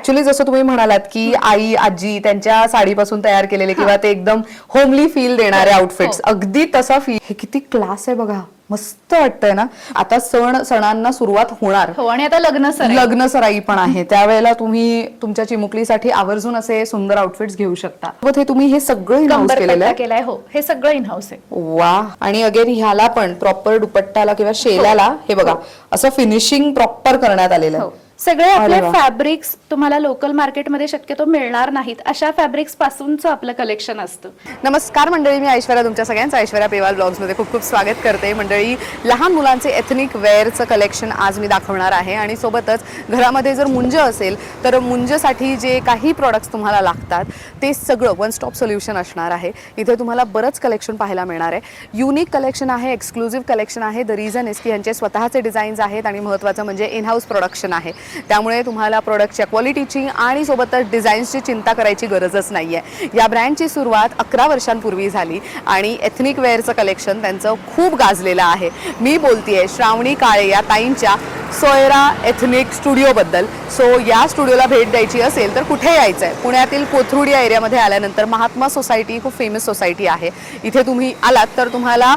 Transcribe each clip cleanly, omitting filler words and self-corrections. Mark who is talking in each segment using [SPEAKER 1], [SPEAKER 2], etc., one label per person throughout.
[SPEAKER 1] Actually जसं तुम्ही म्हणालात की आई आजी त्यांच्या साडीपासून तयार केलेले किंवा ते एकदम होमली फील देणारे आउटफिट्स, अगदी तसा फील. हे किती क्लास आहे बघा, मस्त वाटतंय ना. आता सणांना सुरुवात होणार
[SPEAKER 2] हो, आणि आता
[SPEAKER 1] लग्न सराई पण आहे, त्यावेळेला तुम्ही तुमच्या चिमुकलीसाठी आवर्जून असे सुंदर आउटफिट्स घेऊ शकता. हे तुम्ही हे सगळं इन-हाऊस केलेलं आहे?
[SPEAKER 2] हो, हे सगळं इन हाऊस आहे.
[SPEAKER 1] वा. आणि अगेन ह्याला पण प्रॉपर दुपट्टाला किंवा शेलाला हे बघा असं फिनिशिंग प्रॉपर करण्यात आलेलं आहे.
[SPEAKER 2] सगळे आपले फॅब्रिक्स तुम्हाला लोकल मार्केटमध्ये शक्यतो मिळणार नाहीत, अशा फॅब्रिक्स पासूनचं आपलं कलेक्शन असतं.
[SPEAKER 1] नमस्कार मंडळी, मी ऐश्वर्या तुमच्या सगळ्यांचं ऐश्वर्या पेवाल ब्लॉग्समध्ये खूप खूप स्वागत करते. मंडळी, लहान मुलांचे एथनिक वेअरचं कलेक्शन आज मी दाखवणार आहे आणि सोबतच घरामध्ये जर मुंज असेल तर मुंजसाठी जे काही प्रोडक्ट्स तुम्हाला लागतात ते सगळं वन स्टॉप सोल्युशन असणार आहे. इथे तुम्हाला बरंच कलेक्शन पाहायला मिळणार आहे. युनिक कलेक्शन आहे, एक्सक्लुझिव्ह कलेक्शन आहे. द रिझन इज की यांचे स्वतःचे डिझाईन्स आहेत आणि महत्त्वाचं म्हणजे इन हाऊस प्रोडक्शन आहे. त्यामुळे तुम्हाला प्रोडक्टच्या क्वालिटीची आणि सोबतच डिझाईन्सची चिंता करायची गरजच नाही आहे. या ब्रँडची सुरुवात 11 वर्षांपूर्वी झाली आणि एथनिक वेअरचं कलेक्शन त्यांचं खूप गाजलेलं आहे. मी बोलतेय श्रावणी काळे या ताईंच्या सोयरा एथनिक स्टुडिओबद्दल. सो या स्टुडिओला भेट द्यायची असेल तर कुठे यायचं आहे? पुण्यातील कोथरूड या एरियामध्ये आल्यानंतर महात्मा सोसायटी खूप फेमस सोसायटी आहे. इथे तुम्ही आलात तर तुम्हाला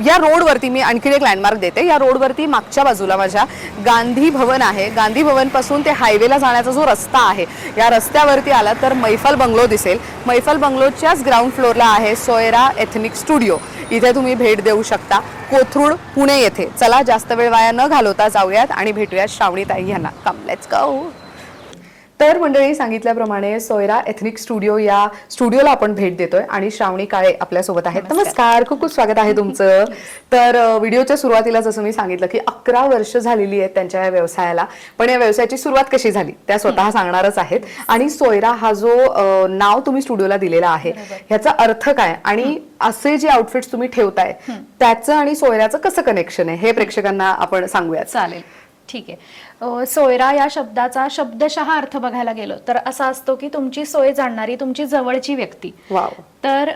[SPEAKER 1] या रोडवरती मी आणखीन एक लँडमार्क देते. या रोडवरती मागच्या बाजूला माझ्या गांधी भवन आहे. गांधी भवन पासून ते हायवेला जाण्याचा जो रस्ता आहे, या रस्त्यावरती आला तर मैफल बंगलो दिसेल. मैफल बंगलोच्याच ग्राउंड फ्लोअरला आहे सोयरा एथनिक स्टुडिओ. इथे तुम्ही भेट देऊ शकता, कोथरूड पुणे येथे. चला जास्त वेळ वाया न घालवता जाऊयात आणि भेटूयात श्रावणी ताई यांना. Come let's go. तर मंडळी, सांगितल्याप्रमाणे सोयरा एथनिक स्टुडिओ या स्टुडिओला आपण भेट देतोय आणि श्रावणी काळे आपल्यासोबत आहेत. नमस्कार, खूप खूप स्वागत आहे तुमचं. तर व्हिडिओच्या सुरुवातीला जसं मी सांगितलं की 11 वर्ष झालेली आहेत त्यांच्या या व्यवसायाला, पण या व्यवसायाची सुरुवात कशी झाली त्या स्वतः सांगणारच आहेत. आणि सोयरा हा जो नाव तुम्ही स्टुडिओला दिलेला आहे, ह्याचा अर्थ काय आणि असे जे आउटफिट्स तुम्ही ठेवताय त्याचं आणि सोयऱ्याचं कसं कनेक्शन आहे हे प्रेक्षकांना आपण सांगूयात.
[SPEAKER 2] चालेल, ठीक आहे. सोयरा या शब्दाचा शब्दशः अर्थ बघायला गेलो तर असा असतो की तुमची सोय जाणणारी, तुमची जवळची व्यक्ती. तर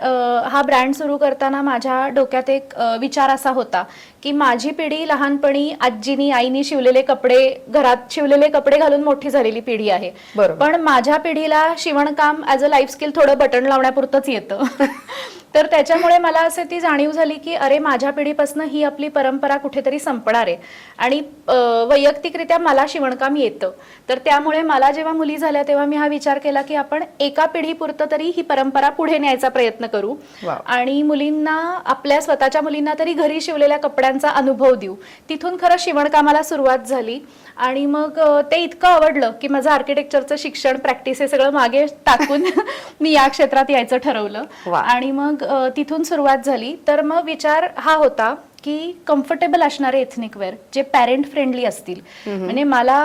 [SPEAKER 2] हा ब्रँड सुरू करताना माझ्या डोक्यात एक विचार असा होता की माझी पिढी लहानपणी आजीनी आईनी शिवलेले कपडे, घरात शिवलेले कपडे घालून मोठी झालेली पिढी आहे. पण माझ्या पिढीला शिवणकाम ॲज अ लाईफ स्किल थोडं बटन लावण्यापुरतंच येतं. तर त्याच्यामुळे मला असे ती जाणीव झाली की अरे, माझ्या पिढीपासून ही आपली परंपरा कुठेतरी संपणार आहे आणि वैयक्तिकरित्या मला शिवणकाम येतं. तर त्यामुळे मला जेव्हा मुली झाल्या तेव्हा मी हा विचार केला की आपण एका पिढीपुरतं तरी ही परंपरा पुढे न्यायचा प्रयत्न करू आणि मुलींना, आपल्या स्वतःच्या मुलींना तरी घरी शिवलेल्या कपड्यांचा अनुभव देऊ. तिथून खरं शिवणकामाला सुरुवात झाली आणि मग ते इतकं आवडलं की माझं आर्किटेक्चरचं शिक्षण, प्रॅक्टिस हे सगळं मागे टाकून मी या क्षेत्रात यायचं ठरवलं आणि मग तिथून सुरुवात झाली. तर मग विचार हा होता की कम्फर्टेबल असणारे एथनिक वेअर जे पॅरेंट फ्रेंडली असतील. म्हणजे मला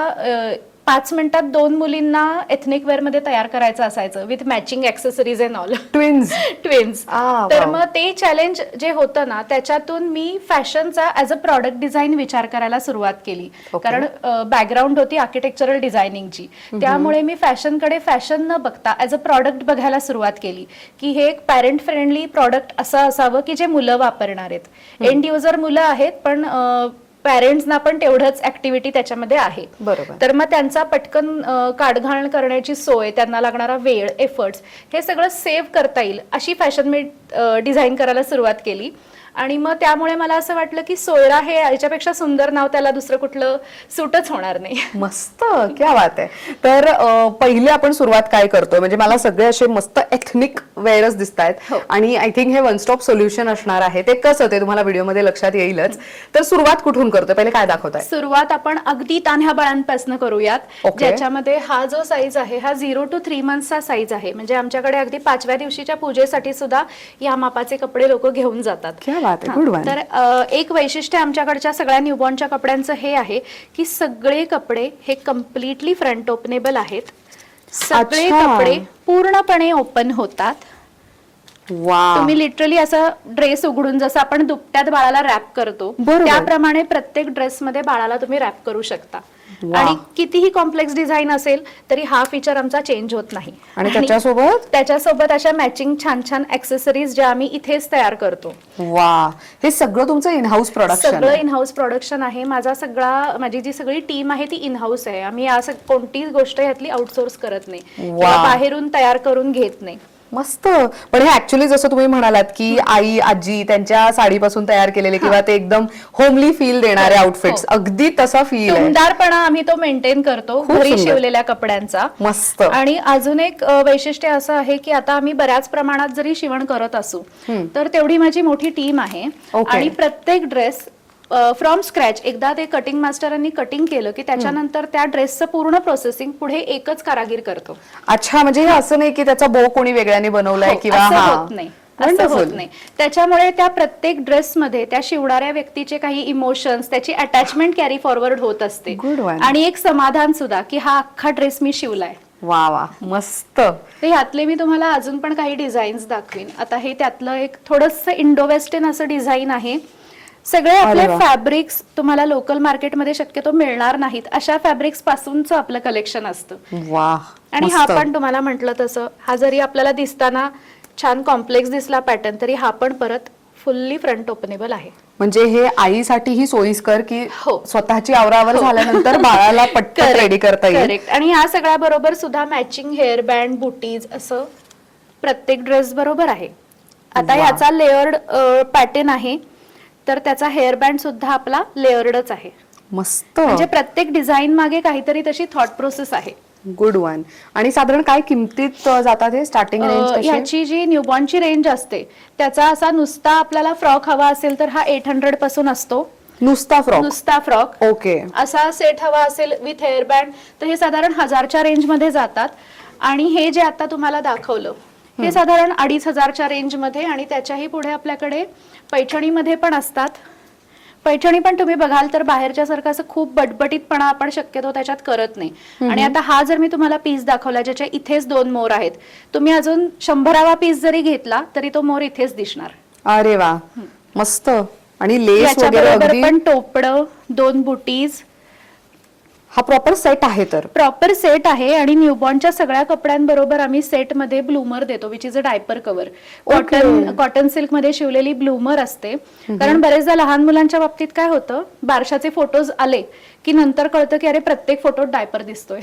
[SPEAKER 2] 5 मिनिटात 2 मुलींना एथनिक वेअर मध्ये तयार करायचं असायचं with matching accessories and all. Twins. तर मग ते चॅलेंज जे होतं ना, त्याच्यातून मी फॅशनचा ऍज अ प्रॉडक्ट डिझाईन विचार करायला सुरुवात केली. कारण बॅकग्राऊंड होती आर्किटेक्चरल डिझायनिंगची, त्यामुळे मी फॅशनकडे फॅशन न बघता ऍज अ प्रॉडक्ट बघायला सुरुवात केली की हे एक पॅरेंट फ्रेंडली प्रॉडक्ट असं असावं की जे मुलं वापरणार आहेत. एंड युजर मुलं आहेत पण पॅरेंट्सना पण तेवढंच ऍक्टिव्हिटी त्याच्यामध्ये आहे. तर मग त्यांचा पटकन काढघाण करण्याची सोय, त्यांना लागणारा वेळ, एफर्ट्स हे सगळं सेव्ह करता येईल अशी फॅशन मी डिझाईन करायला सुरुवात केली. आणि मग त्यामुळे मला असं वाटलं की सोयरा हे याच्यापेक्षा सुंदर नाव त्याला दुसरं कुठलं सूटच होणार नाही.
[SPEAKER 1] मस्त, क्या बात आहे. तर पहिले आपण सुरुवात काय करतोय, म्हणजे मला सगळे असे मस्त एथनिक वेअरच दिसत आहेत आणि आय थिंक हे वन स्टॉप सोल्युशन असणार आहे. ते कसं ते तुम्हाला व्हिडिओमध्ये लक्षात येईलच. तर सुरुवात कुठून करतोय, पहिले काय दाखवताय?
[SPEAKER 2] सुरुवात आपण अगदी तान्ह्या बाळांपासून करूयात, ज्याच्यामध्ये हा जो साईज आहे हा 0 to 3 मंथचा साईज आहे. म्हणजे आमच्याकडे अगदी 5व्या दिवशीच्या पूजेसाठी सुद्धा या मापाचे कपडे लोक घेऊन जातात. तर एक वैशिष्ट्य आमच्याकडच्या सगळ्या न्यूबॉर्नच्या कपड्यांचं हे आहे की सगळे कपडे हे कम्प्लिटली फ्रंट ओपनेबल आहेत. सगळे कपडे पूर्णपणे ओपन होतात. तुम्ही लिटरली असं ड्रेस उघडून जसं आपण दुपट्यात बाळाला रॅप करतो त्याप्रमाणे प्रत्येक ड्रेसमध्ये बाळाला तुम्ही रॅप करू शकता. आणि कितीही कॉम्प्लेक्स डिझाईन असेल तरी हा फीचर आमचा चेंज होत नाही.
[SPEAKER 1] आणि त्याच्यासोबत
[SPEAKER 2] अशा मॅचिंग छान छान ऍक्सेसरीज ज्या आम्ही इथेच तयार करतो.
[SPEAKER 1] वा, हे सगळं तुमचं इन हाऊस प्रोडक्शन?
[SPEAKER 2] सगळं इन हाऊस प्रोडक्शन आहे. माझी जी सगळी टीम आहे ती इन हाऊस आहे. आम्ही असं कोणतीच गोष्ट यातली आउटसोर्स करत नाही किंवा बाहेरून तयार करून घेत नाही.
[SPEAKER 1] मस्त. पण हे ऍक्च्युअली जसं तुम्ही म्हणालात की आई आजी त्यांच्या साडीपासून तयार केलेले किंवा ते एकदम होमली फील देणारे आउटफिट्स, अगदी तसा फील आहे.
[SPEAKER 2] सुंदरपणा आम्ही तो मेंटेन करतो घरी शिवलेल्या कपड्यांचा.
[SPEAKER 1] मस्त.
[SPEAKER 2] आणि अजून एक वैशिष्ट्य असं आहे की आता आम्ही बऱ्याच प्रमाणात जरी शिवण करत असू तर तेवढी माझी मोठी टीम आहे आणि प्रत्येक ड्रेस फ्रॉम स्क्रॅच एकदा ते कटिंग मास्टरांनी कटिंग केलं की त्याच्यानंतर त्या ड्रेसचं पूर्ण प्रोसेसिंग पुढे एकच कारागीर करतो.
[SPEAKER 1] अच्छा, म्हणजे हे असं नाही की त्याचा बो कोणी वेगळ्याने बनवलाय किंवा
[SPEAKER 2] होत नाही, असं होत नाही. त्याच्यामुळे त्या प्रत्येक ड्रेसमध्ये त्या शिवणाऱ्या व्यक्तीचे काही इमोशन्स, त्याची अटॅचमेंट कॅरी फॉरवर्ड होत असते आणि एक समाधान सुद्धा की हा अख्खा ड्रेस मी शिवलाय.
[SPEAKER 1] वा वा, मस्त.
[SPEAKER 2] ह्यातले मी तुम्हाला अजून पण काही डिझाईन्स दाखवीन. आता हे त्यातलं एक थोडंसं इंडो वेस्टर्न असं डिझाईन आहे. सगळे आपले फॅब्रिक्स तुम्हाला लोकल मार्केटमध्ये शक्यतो मिळणार नाहीत, अशा फॅब्रिक्स पासूनच आपलं कलेक्शन असतं.
[SPEAKER 1] वा.
[SPEAKER 2] आणि हा पण तुम्हाला म्हटलं तसं, हा जरी आपल्याला दिसताना छान कॉम्प्लेक्स दिसला पॅटर्न तरी हा पण परत फुल्ली फ्रंट ओपनेबल आहे.
[SPEAKER 1] म्हणजे हे आईसाठीही सोयीस्कर की स्वतःची आवरावर झाल्यानंतर बाळाला पटकन रेडी करता येईल.
[SPEAKER 2] करेक्ट. आणि या सगळ्या बरोबर सुद्धा मॅचिंग हेअर बँड, बुटीज असं प्रत्येक ड्रेस बरोबर आहे. आता याचा लेअर्ड पॅटर्न आहे तर त्याचा हेअर बँड सुद्धा आपला लेअर्डच आहे.
[SPEAKER 1] मस्त.
[SPEAKER 2] म्हणजे प्रत्येक डिझाईन मागे काहीतरी तशी थॉट प्रोसेस आहे.
[SPEAKER 1] Good one. आणि साधारण काय किमतीत जातात हे स्टार्टिंग रेंज?
[SPEAKER 2] याची जी न्यूबॉर्नची रेंज असते त्याचा असा नुसता आपल्याला फ्रॉक हवा असेल तर हा 800 पासून असतो.
[SPEAKER 1] नुसता फ्रॉक.
[SPEAKER 2] ओके. असा सेट हवा असेल विथ हेअर बँड तर हे साधारण 1000च्या रेंज मध्ये जातात. आणि हे जे आता तुम्हाला दाखवलं हे साधारण 2500च्या रेंज मध्ये. आणि त्याच्याही पुढे आपल्याकडे पैठणीमध्ये पण असतात. पैठणी पण तुम्ही बघाल तर बाहेरच्या सारखं असं खूप बटबटीतपणा आपण शक्यतो त्याच्यात करत नाही. आणि आता हा जर मी तुम्हाला पीस दाखवला ज्याच्या इथेच 2 मोर आहेत, तुम्ही अजून 100वा पीस जरी घेतला तरी तो मोर इथेच दिसणार.
[SPEAKER 1] अरे वा, मस्त. आणि लेस वगैरे
[SPEAKER 2] पण टोपडं, 2 बुटीज.
[SPEAKER 1] हा प्रॉपर सेट आहे? तर
[SPEAKER 2] प्रॉपर सेट आहे. आणि न्यूबॉर्नच्या सगळ्या कपड्यांबरोबर आम्ही सेट मध्ये ब्लूमर देतो, which is a diaper cover. Cotton silk मध्ये शिवलेली ब्लूमर असते. कारण बरेचदा लहान मुलांच्या बाबतीत काय होतं, बारशाचे फोटोज आले की नंतर कळतं की अरे प्रत्येक फोटोत डायपर दिसतोय.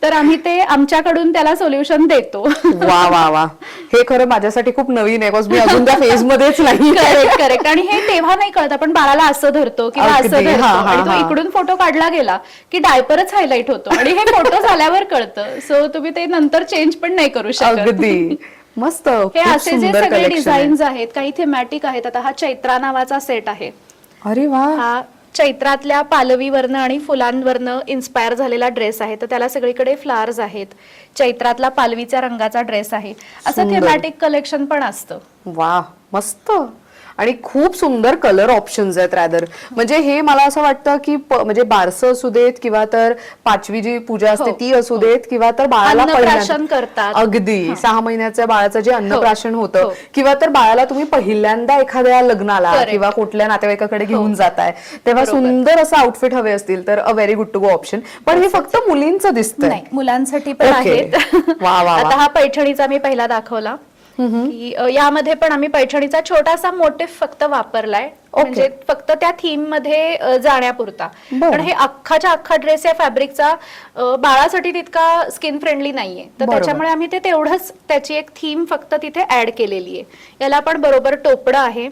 [SPEAKER 2] तर आम्ही ते आमच्याकडून त्याला सोल्युशन देतो.
[SPEAKER 1] वा वा वा, हे खरं माझ्यासाठी खूप नवीन आहे, बिकॉज मी अजून त्या फेज मध्येच नाही.
[SPEAKER 2] करेक्ट. आणि हे तेव्हा नाही कळत, आपण बाळाला असं धरतो किंवा असं धरतो आणि तो इकडून फोटो काढला गेला की डायपरच हायलाइट होतो आणि हे फोटो झाल्यावर कळतं. सो तुम्ही ते नंतर चेंज पण नाही करू शकत.
[SPEAKER 1] अगदी मस्त.
[SPEAKER 2] हे असे जे सगळे डिझाईन्स आहेत काही थेमॅटिक आहेत. आता हा चैत्रा नावाचा सेट आहे.
[SPEAKER 1] अरे वा.
[SPEAKER 2] हा चैत्रातल्या पालवीवरनं आणि फुलांवरनं इन्स्पायर झालेला ड्रेस आहे. तर त्याला सगळीकडे फ्लावर्स आहेत. चैत्रातला पालवीच्या रंगाचा ड्रेस आहे. असं थेमॅटिक कलेक्शन पण असतं.
[SPEAKER 1] वा, मस्त. आणि खूप सुंदर कलर ऑप्शन्स आहेत रॅदर. म्हणजे हे मला असं वाटतं की म्हणजे बारसं असू देत किंवा तर 5वी जी पूजा असते ती असू देत किंवा तर बाळाला
[SPEAKER 2] अन्नप्राशन करतात.
[SPEAKER 1] अगदी 6 महिन्याच्या बाळाचं जे अन्नप्राशन होतं किंवा तर बाळाला तुम्ही पहिल्यांदा एखाद्या लग्नाला किंवा कुठल्या नातेवाईकाकडे घेऊन जाताय तेव्हा सुंदर असं आउटफिट हवे असतील तर a very good to go option. पण हे फक्त मुलींचं दिसतंय?
[SPEAKER 2] मुलांसाठी पण आहेत. आता हा पैठणीचा मी पहिला दाखवला. यामध्ये पण आम्ही पैठणीचा छोटासा मोटिफ फक्त वापरलाय, म्हणजे फक्त त्या थीम मध्ये जाण्यापुरता. पण हे अख्खाच्या अख्खा ड्रेस या फॅब्रिकचा बाळासाठी तितका स्किन फ्रेंडली नाहीये, तर त्याच्यामुळे आम्ही ते तेवढंच त्याची एक थीम फक्त तिथे ऍड केलेली आहे. याला पण बरोबर टोपडं आहे.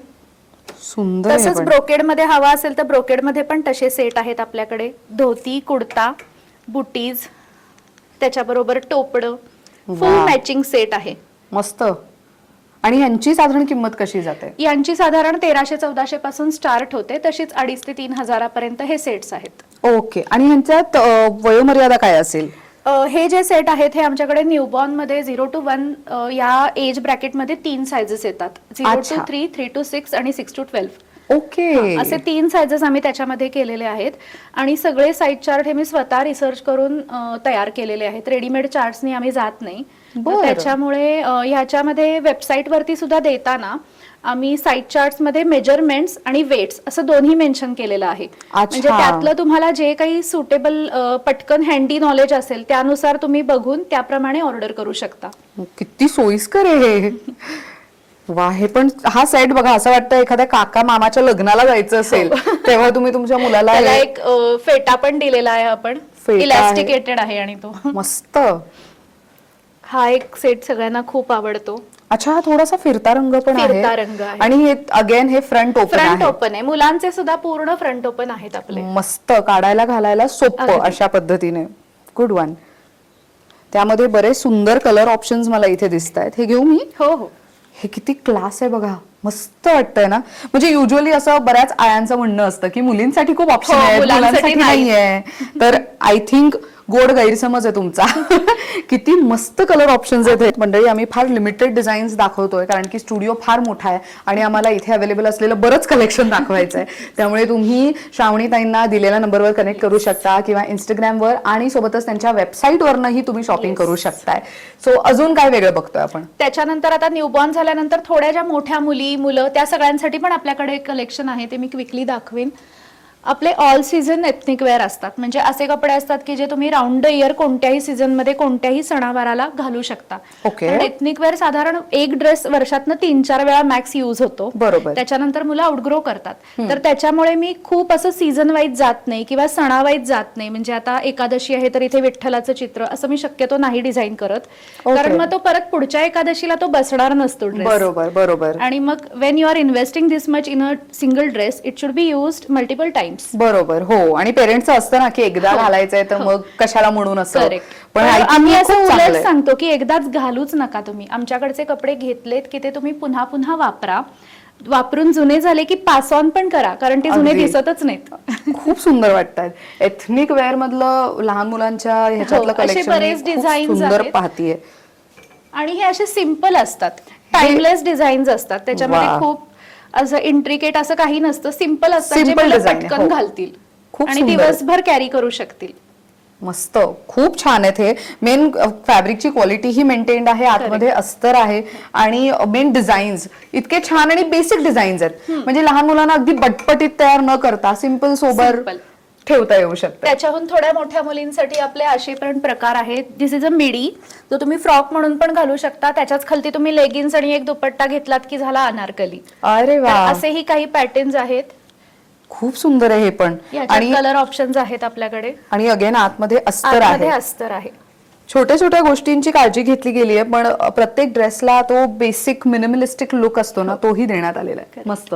[SPEAKER 1] सुंदर.
[SPEAKER 2] तसंच ब्रोकेड मध्ये हवा असेल तर ब्रोकेड मध्ये पण तसे सेट आहेत आपल्याकडे. धोती, कुर्ता, बुटीज, त्याच्याबरोबर टोपडं, फुल मॅचिंग सेट आहे.
[SPEAKER 1] मस्त. आणि यांची साधारण किंमत कशी जाते?
[SPEAKER 2] यांची साधारण 1300-1400 पासून स्टार्ट होते. तशीच 2500 ते 3000 पर्यंत हे सेट्स आहेत.
[SPEAKER 1] ओके. आणि यांच्यात वयोमर्यादा काय असेल?
[SPEAKER 2] हे जे सेट आहेत हे आमच्याकडे न्यूबॉर्न मध्ये 0 to 1 या एज ब्रॅकेट मध्ये 3 साइजेस येतात. 0 to 3, 3 to 6 आणि 6 to 12.
[SPEAKER 1] ओके.
[SPEAKER 2] असे 3 साइजेस आम्ही त्याच्यामध्ये केलेले आहेत आणि सगळे साईज चार्ट हे मी स्वतः रिसर्च करून तयार केलेले आहेत. रेडीमेड चार्ट्सनी आम्ही जात नाही. तर त्याच्यामुळे ह्याच्यामध्ये वेबसाईट वरती सुद्धा देताना आम्ही साईड चार्ट्स मध्ये मेजरमेंट्स आणि वेट्स असं दोन्ही मेन्शन केलेलं आहे. म्हणजे त्यातलं तुम्हाला जे काही सुटेबल पटकन हँडी नॉलेज असेल त्यानुसार तुम्ही बघून त्याप्रमाणे ऑर्डर करू शकता.
[SPEAKER 1] किती सोयीस्कर आहे हे. वा, हे पण हा सेट बघा, असं वाटतं एखाद्या काका मामाच्या लग्नाला जायचं असेल तेव्हा तुम्ही तुमच्या मुलाला
[SPEAKER 2] त्याला एक फेटा पण दिलेला आहे आपण, इलास्टिकेटेड आहे आणि तो
[SPEAKER 1] मस्त.
[SPEAKER 2] हा एक सेट सगळ्यांना खूप आवडतो.
[SPEAKER 1] अच्छा, हा थोडासा फिरता रंग पण आहे.
[SPEAKER 2] फिरता रंग आहे
[SPEAKER 1] आणि हे अगेन हे फ्रंट
[SPEAKER 2] ओपन आहे. मुलांचे सुद्धा पूर्ण फ्रंट ओपन आहेत आपले.
[SPEAKER 1] मस्त, काढायला घालायला सोपं अशा पद्धतीने. Good one. त्यामध्ये बरेच सुंदर कलर ऑप्शन्स मला इथे दिसत आहेत. हे घेऊ मी?
[SPEAKER 2] हो हो.
[SPEAKER 1] हे किती क्लास आहे बघा, मस्त वाटतंय ना. म्हणजे युजली असं बऱ्याच आयांचं म्हणणं असतं की मुलींसाठी खूप ऑप्शन आहेत, मुलांसाठी नाहीये. तर आय थिंक गोड गैरसमज आहे तुमचा. किती मस्त कलर ऑप्शन्स आहेत मंडळी. आम्ही फार लिमिटेड डिझाईन्स दाखवतोय कारण की स्टुडिओ फार मोठा आहे आणि आम्हाला इथे अवेलेबल असलेलं बरंच कलेक्शन दाखवायचं आहे. त्यामुळे तुम्ही श्रावणीताईंना दिलेल्या नंबरवर कनेक्ट करू शकता किंवा इंस्टाग्रामवर आणि सोबतच त्यांच्या वेबसाईटवरनंही तुम्ही शॉपिंग करू शकताय. सो अजून काय वेगळं बघतोय आपण?
[SPEAKER 2] त्याच्यानंतर आता न्यूबॉर्न झाल्यानंतर थोड्या ज्या मोठ्या मुलं त्या सगळ्यांसाठी पण आपल्याकडे कलेक्शन आहे, ते मी क्विकली दाखवेन. आपले ऑल सीझन एथनिक वेअर असतात. म्हणजे असे कपडे असतात की जे तुम्ही राऊंड द इयर कोणत्याही सीझन मध्ये कोणत्याही सणावाराला घालू शकता. एथनिक वेअर साधारण एक ड्रेस वर्षातनं 3-4 वेळा मॅक्स यूज होतो.
[SPEAKER 1] बरोबर.
[SPEAKER 2] त्याच्यानंतर मुलं आउटग्रो करतात. तर त्याच्यामुळे मी खूप असं सीझन वाईज जात नाही किंवा सणावाईज जात नाही. म्हणजे आता एकादशी आहे तर इथे विठ्ठलाचं चित्र असं मी शक्यतो नाही डिझाईन करत, कारण मग तो परत पुढच्या एकादशीला तो बसणार नसतो ड्रेस.
[SPEAKER 1] बरोबर बरोबर.
[SPEAKER 2] आणि मग when you are investing this much in a single dress, it should be used multiple times.
[SPEAKER 1] बरोबर. हो, आणि पेरेंट्सचं असतं ना की एकदा घालायचंय तर मग कशाला म्हणून असं.
[SPEAKER 2] पण आम्ही असं उलट सांगतो की एकदाच घालूच नका तुम्ही. आमच्याकडचे कपडे घेतलेत की ते तुम्ही पुन्हा पुन्हा वापरा. वापरून जुने झाले की पास ऑन पण करा, कारण ते जुने दिसतच नाहीत.
[SPEAKER 1] खूप सुंदर वाटतात. एथनिक वेअर मधलं लहान मुलांच्या ह्याच्यातलं कलेक्शन
[SPEAKER 2] बरेच डिझाईन्स
[SPEAKER 1] सुंदर पाहतीये.
[SPEAKER 2] आणि हे असे सिम्पल असतात, टाइमलेस डिझाईन्स असतात. त्याच्यामध्ये खूप असं इंट्रिकेट असं काही नसतं. सिंपल असतं, जे पटकन घालतील आणि दिवसभर कॅरी करू शकतील.
[SPEAKER 1] मस्त, खूप छान आहेत. हे मेन फॅब्रिकची क्वालिटी ही मेंटेन्ड आहे, आतमध्ये अस्तर आहे आणि मेन डिझाईन्स इतके छान आणि बेसिक डिझाईन्स आहेत. म्हणजे लहान मुलांना अगदी बटपटीत तयार न करता सिंपल सोबर ठेवता येऊ शकतं.
[SPEAKER 2] त्याच्याहून थोड्या मोठ्या मुलींसाठी आपले असे पण प्रकार आहेत. दिस इज अ मिडी, जो तुम्ही फ्रॉक म्हणून पण घालू शकता. त्याच्याच खालती तुम्ही लेगिन्स आणि एक दुपट्टा घेतलात की झाला अनारकली.
[SPEAKER 1] अरे वा,
[SPEAKER 2] असेही काही पॅटर्न्स आहेत.
[SPEAKER 1] खूप सुंदर आहे हे पण.
[SPEAKER 2] आणि कलर ऑप्शन्स आहेत आपल्याकडे.
[SPEAKER 1] आणि अगेन आतमध्ये अस्तर आहे.
[SPEAKER 2] अस्तर आहे.
[SPEAKER 1] छोट्या छोट्या गोष्टींची काळजी घेतली गेली आहे, पण प्रत्येक ड्रेसला तो बेसिक मिनिमलिस्टिक लुक असतो ना, तोही देण्यात आलेला आहे. मस्त.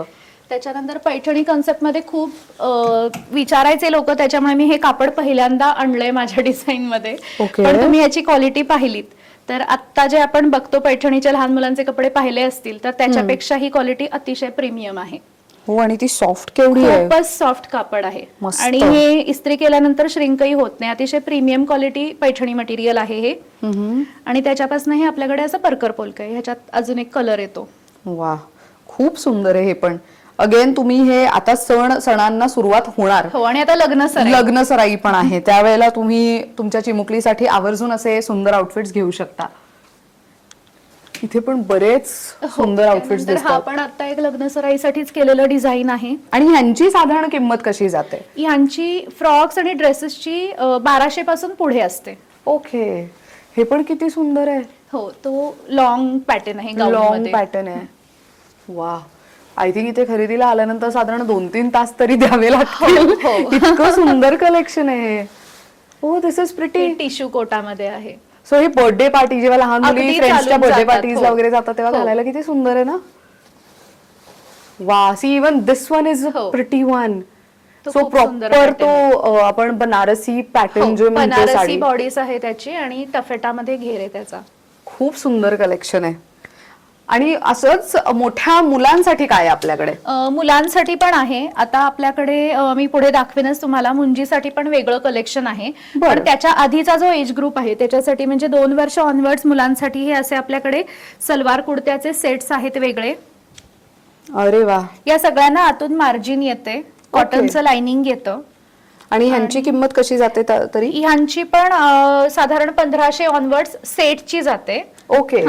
[SPEAKER 2] त्याच्यानंतर पैठणी कॉन्सेप्ट मध्ये खूप विचारायचे लोक, त्याच्यामुळे मी हे कापड पहिल्यांदा आणलंय माझ्या डिझाईन मध्ये. पण तुम्ही याची क्वालिटी पाहिलीत तर आता जे आपण बघतो पैठणीच्या लहान मुलांचे कपडे पाहिले असतील तर त्याच्यापेक्षा ही क्वालिटी अतिशय प्रीमियम आहे.
[SPEAKER 1] हो, आणि ती सॉफ्ट केवढी आहे.
[SPEAKER 2] खूपच सॉफ्ट कापड आहे आणि हे इस्त्री केल्यानंतर श्रिंकही होत नाही. अतिशय प्रीमियम क्वालिटी पैठणी मटेरियल आहे हे. आणि त्याच्यापासून हे आपल्याकडे असं परकर पोलक आहे. ह्याच्यात अजून एक कलर येतो.
[SPEAKER 1] वा, खूप सुंदर आहे हे पण. अगेन तुम्ही हे आता सणांना सुरुवात होणार.
[SPEAKER 2] हो, आणि आता
[SPEAKER 1] लग्न सराई पण आहे, त्यावेळेला तुम्ही तुमच्या चिमुकलीसाठी आवर्जून असे सुंदर आउटफिट्स घेऊ शकता. इथे पण बरेच सुंदर आउटफिट्स दिसतात.
[SPEAKER 2] हा पण आता एक लग्न सराईसाठीच केलेलं डिझाईन आहे.
[SPEAKER 1] आणि ह्यांची साधारण किंमत कशी जाते?
[SPEAKER 2] ह्यांची फ्रॉक्स आणि ड्रेसेसची 1200 पासून पुढे असते.
[SPEAKER 1] ओके, हे पण किती सुंदर आहे.
[SPEAKER 2] हो, तो लॉंग पॅटर्न आहे.
[SPEAKER 1] लॉंग पॅटर्न आहे. वा, आय थिंक इथे खरेदीला आल्यानंतर साधारण 2-3 तास तरी द्यावे लागतील. इतकं सुंदर कलेक्शन आहे. ओ, दिस इज प्रिटी.
[SPEAKER 2] टिश्यू कोटामध्ये आहे.
[SPEAKER 1] सो ही बर्थडे पार्टी, जेव्हा लहान मुली फ्रेंड्सच्या बर्थडे पार्टीजला वगैरे जातात तेव्हा घालायला किती सुंदर आहे ना. वा, see even this one is pretty one. So proper तो आपण बनारसी पॅटर्न जो म्हणतो,
[SPEAKER 2] बनारसी बॉडीज आहे त्याची आणि टफेटामध्ये घेर आहे त्याचा.
[SPEAKER 1] खूप सुंदर कलेक्शन आहे. आणि असंच मोठ्या मुलांसाठी काय आपल्याकडे?
[SPEAKER 2] मुलांसाठी पण आहे. आता आपल्याकडे मी पुढे दाखवेनच तुम्हाला, मुंजीसाठी पण वेगळं कलेक्शन आहे. पण त्याच्या आधीचा जो एज ग्रुप आहे त्याच्यासाठी म्हणजे 2 वर्ष ऑनवर्ड्स मुलांसाठी हे असे आपल्याकडे सलवार कुर्त्याचे सेट्स आहेत वेगळे.
[SPEAKER 1] अरे वा.
[SPEAKER 2] या सगळ्यांना आतून मार्जिन येते, कॉटनचं लाइनिंग येतं.
[SPEAKER 1] आणि ह्यांची किंमत कशी जाते तरी?
[SPEAKER 2] ह्यांची पण साधारण 1500 ऑनवर्ड्स सेटची जाते.
[SPEAKER 1] Okay.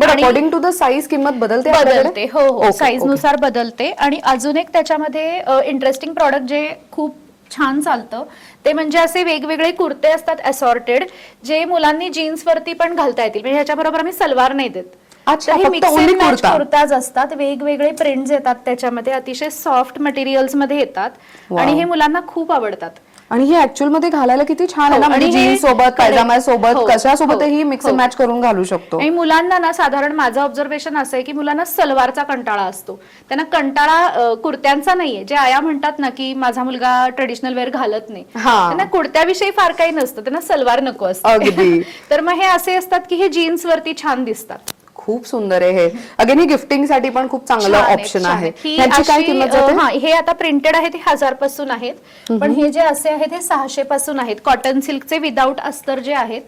[SPEAKER 1] But according to the size किंमत बदलते
[SPEAKER 2] बदलते. हो हो, साईज नुसार बदलते. आणि अजून एक त्याच्यामध्ये इंटरेस्टिंग प्रॉडक्ट जे खूप छान चालतं ते म्हणजे असे वेगवेगळे कुर्ते असतात असॉर्टेड, जे मुलांनी जीन्स वरती पण घालता येतील. म्हणजे ह्याच्याबरोबर आम्ही सलवार नाही देत.
[SPEAKER 1] अच्छा,
[SPEAKER 2] हे
[SPEAKER 1] फक्त
[SPEAKER 2] mix
[SPEAKER 1] only
[SPEAKER 2] and match
[SPEAKER 1] kurta.
[SPEAKER 2] Kurtas असतात, वेगवेगळे प्रिंट्स येतात त्याच्यामध्ये, अतिशय सॉफ्ट मटेरियल्स मध्ये येतात आणि हे मुलांना खूप आवडतात.
[SPEAKER 1] आणि हे ऍक्च्युअल मध्ये घालायला किती छान आहे ना,
[SPEAKER 2] आणि
[SPEAKER 1] म्हणजे
[SPEAKER 2] हे
[SPEAKER 1] जीन्स सोबत, पायजामा सोबत,
[SPEAKER 2] हो,
[SPEAKER 1] कशासोबतही मिक्स अँड
[SPEAKER 2] हो.
[SPEAKER 1] मॅच करून घालू शकतो.
[SPEAKER 2] आणि मुलांना ना, साधारण माझं ऑब्झर्वेशन असं आहे की मुलांना सलवारचा कंटाळा असतो. त्यांना कंटाळा कुर्त्यांचा नाहीये. जे आया म्हणतात ना की माझा मुलगा ट्रेडिशनल वेअर घालत नाही, त्यांना कुर्त्याविषयी फार काही नसतं, त्यांना सलवार नको असते. तर मग हे असे असतात की हे जीन्स वरती छान दिसतात.
[SPEAKER 1] खूप सुंदर आहे हे. अगेन ही गिफ्टिंग साठी पण खूप चांगलं ऑप्शन आहे. ह्याची काय किंमत जाते?
[SPEAKER 2] हे आता प्रिंटेड आहे ते 1000 पासून आहेत, पण हे जे असे आहेत हे 600 पासून आहेत. कॉटन सिल्कचे विदाऊट अस्तर जे आहेत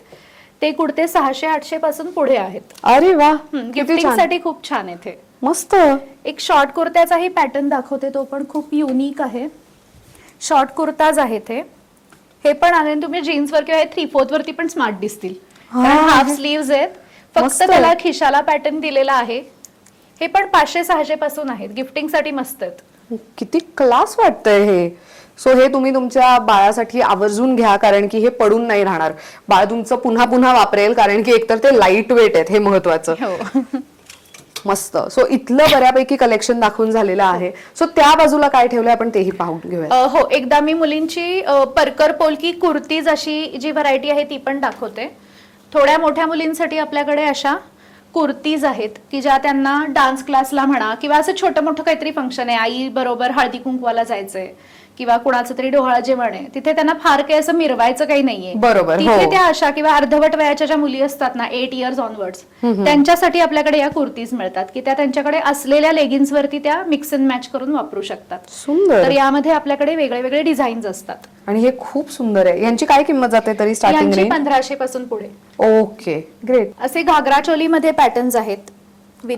[SPEAKER 2] ते कुर्ते 600-800 पासून पुढे आहेत.
[SPEAKER 1] अरे वा,
[SPEAKER 2] गिफ्टिंग साठी खूप छान आहे ते.
[SPEAKER 1] मस्त.
[SPEAKER 2] एक शॉर्ट कुर्त्याचाही पॅटर्न दाखवते, तो पण खूप युनिक आहे. शॉर्ट कुर्ताज आहेत हे पण आहे. तुम्ही जीन्सवर किंवा 3/4 वरती पण स्मार्ट दिसतील. हाफ स्लीव्ज आहेत, फक्त त्याला खिशाला पॅटर्न दिलेला आहे. हे पण 500-600 पासून आहेत. गिफ्टिंग साठी मस्त आहेत.
[SPEAKER 1] किती क्लास वाटतंय हे. सो हे तुम्ही तुमच्या बाळासाठी आवर्जून घ्या, कारण की हे पडून नाही राहणार. बाळ तुमचं पुन्हा पुन्हा वापरेल, कारण की एकतर ते लाईट वेट आहेत, हे महत्वाचं. मस्त. सो इथलं बऱ्यापैकी कलेक्शन दाखवून झालेलं आहे. सो त्या बाजूला काय ठेवलंय आपण तेही पाहून घेऊया.
[SPEAKER 2] हो, एकदा मी मुलींची परकर पोलकी कुर्तीज अशी जी व्हरायटी आहे ती पण दाखवते. थोड्या मोठ्या मुलींसाठी आपल्याकडे अशा कुर्तीज आहेत की ज्या त्यांना डान्स क्लासला म्हणा किंवा असं छोटं मोठं काहीतरी फंक्शन आहे, आई बरोबर हळदी कुंकवाला जायचंय किंवा कुणाचं तरी डोहाळं जेवण आहे, तिथे त्यांना फार काही असं मिरवायचं काही नाहीये.
[SPEAKER 1] बरोबर.
[SPEAKER 2] तिथे त्या अशा किंवा अर्धवट वयाच्या ज्या मुली असतात ना, 8 इयर्स ऑनवर्ड्स, त्यांच्यासाठी आपल्याकडे या कुर्तीज मिळतात की त्या त्यांच्याकडे असलेल्या लेगिन्स वरती त्या मिक्स अँड मॅच करून वापरू शकतात.
[SPEAKER 1] सुंदर.
[SPEAKER 2] तर यामध्ये आपल्याकडे वेगळे वेगळे डिझाईन्स असतात.
[SPEAKER 1] आणि हे खूप सुंदर आहे. यांची काय किंमत जाते तरी स्टार्टिंग रेंज?
[SPEAKER 2] 1500 पासून पुढे.
[SPEAKER 1] Okay, great.
[SPEAKER 2] असे घागरा चोली मध्ये पॅटर्न्स आहेत.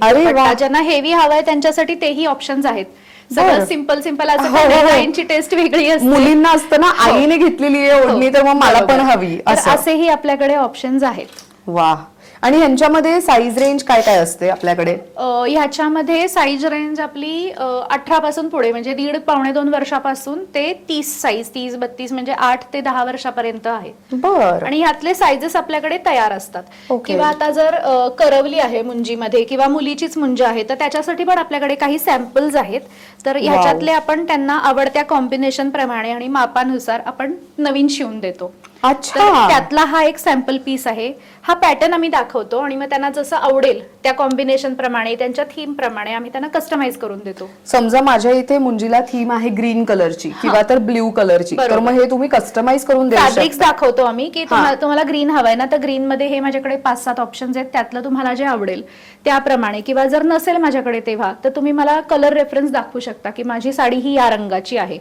[SPEAKER 1] अरे वा.
[SPEAKER 2] ज्यांना हेवी हवंय त्यांच्यासाठी तेही ऑप्शन्स आहेत. सगळं सिंपल सिंपल असं डिझाईनची टेस्ट वेगळी असते.
[SPEAKER 1] मुलींना असतं ना, आईने घेतलेली आहे ओढणी तर मग मला पण हवी,
[SPEAKER 2] असेही आपल्याकडे ऑप्शन्स आहेत.
[SPEAKER 1] वा. आणि ह्यांच्यामध्ये साईज रेंज काय काय असते आपल्याकडे?
[SPEAKER 2] ह्याच्यामध्ये साईज रेंज आपली 18 पासून पुढे, म्हणजे 1.5-2 वर्षापासून ते 30 साईज, 30-32 म्हणजे 8 ते 10 वर्षापर्यंत आहे.
[SPEAKER 1] बर.
[SPEAKER 2] आणि ह्यातले साईजेस आपल्याकडे तयार असतात. किंवा आता जर करवली आहे मुंजीमध्ये किंवा मुलीचीच मुंज आहे तर त्याच्यासाठी पण आपल्याकडे काही सॅम्पल्स आहेत. तर ह्याच्यातले आपण त्यांना आवडत्या कॉम्बिनेशन प्रमाणे आणि मापानुसार आपण नवीन शिवून देतो.
[SPEAKER 1] अच्छा.
[SPEAKER 2] त्यातला हा एक सॅम्पल पीस आहे. हा पॅटर्न आम्ही दाखवतो आणि मग त्यांना जसं आवडेल त्या कॉम्बिनेशन प्रमाणे, त्यांच्या थीम प्रमाणे आम्ही त्यांना कस्टमाइज करून देतो.
[SPEAKER 1] समजा माझ्या इथे मुंजीला थीम आहे ग्रीन कलरची किंवा तर ब्ल्यू कलरची, तर मग हे तुम्ही कस्टमाइज करून देऊ शकता.
[SPEAKER 2] फॅब्रिक्स दाखवतो आम्ही की तुम्हाला ग्रीन हवाय ना, तर ग्रीन मध्ये हे माझ्याकडे 5-7 ऑप्शन्स आहेत. त्यातलं तुम्हाला जे आवडेल त्याप्रमाणे, किंवा जर नसेल माझ्याकडे तेव्हा तर तुम्ही मला कलर रेफरन्स दाखवू शकता की माझी साडी ही या रंगाची आहे,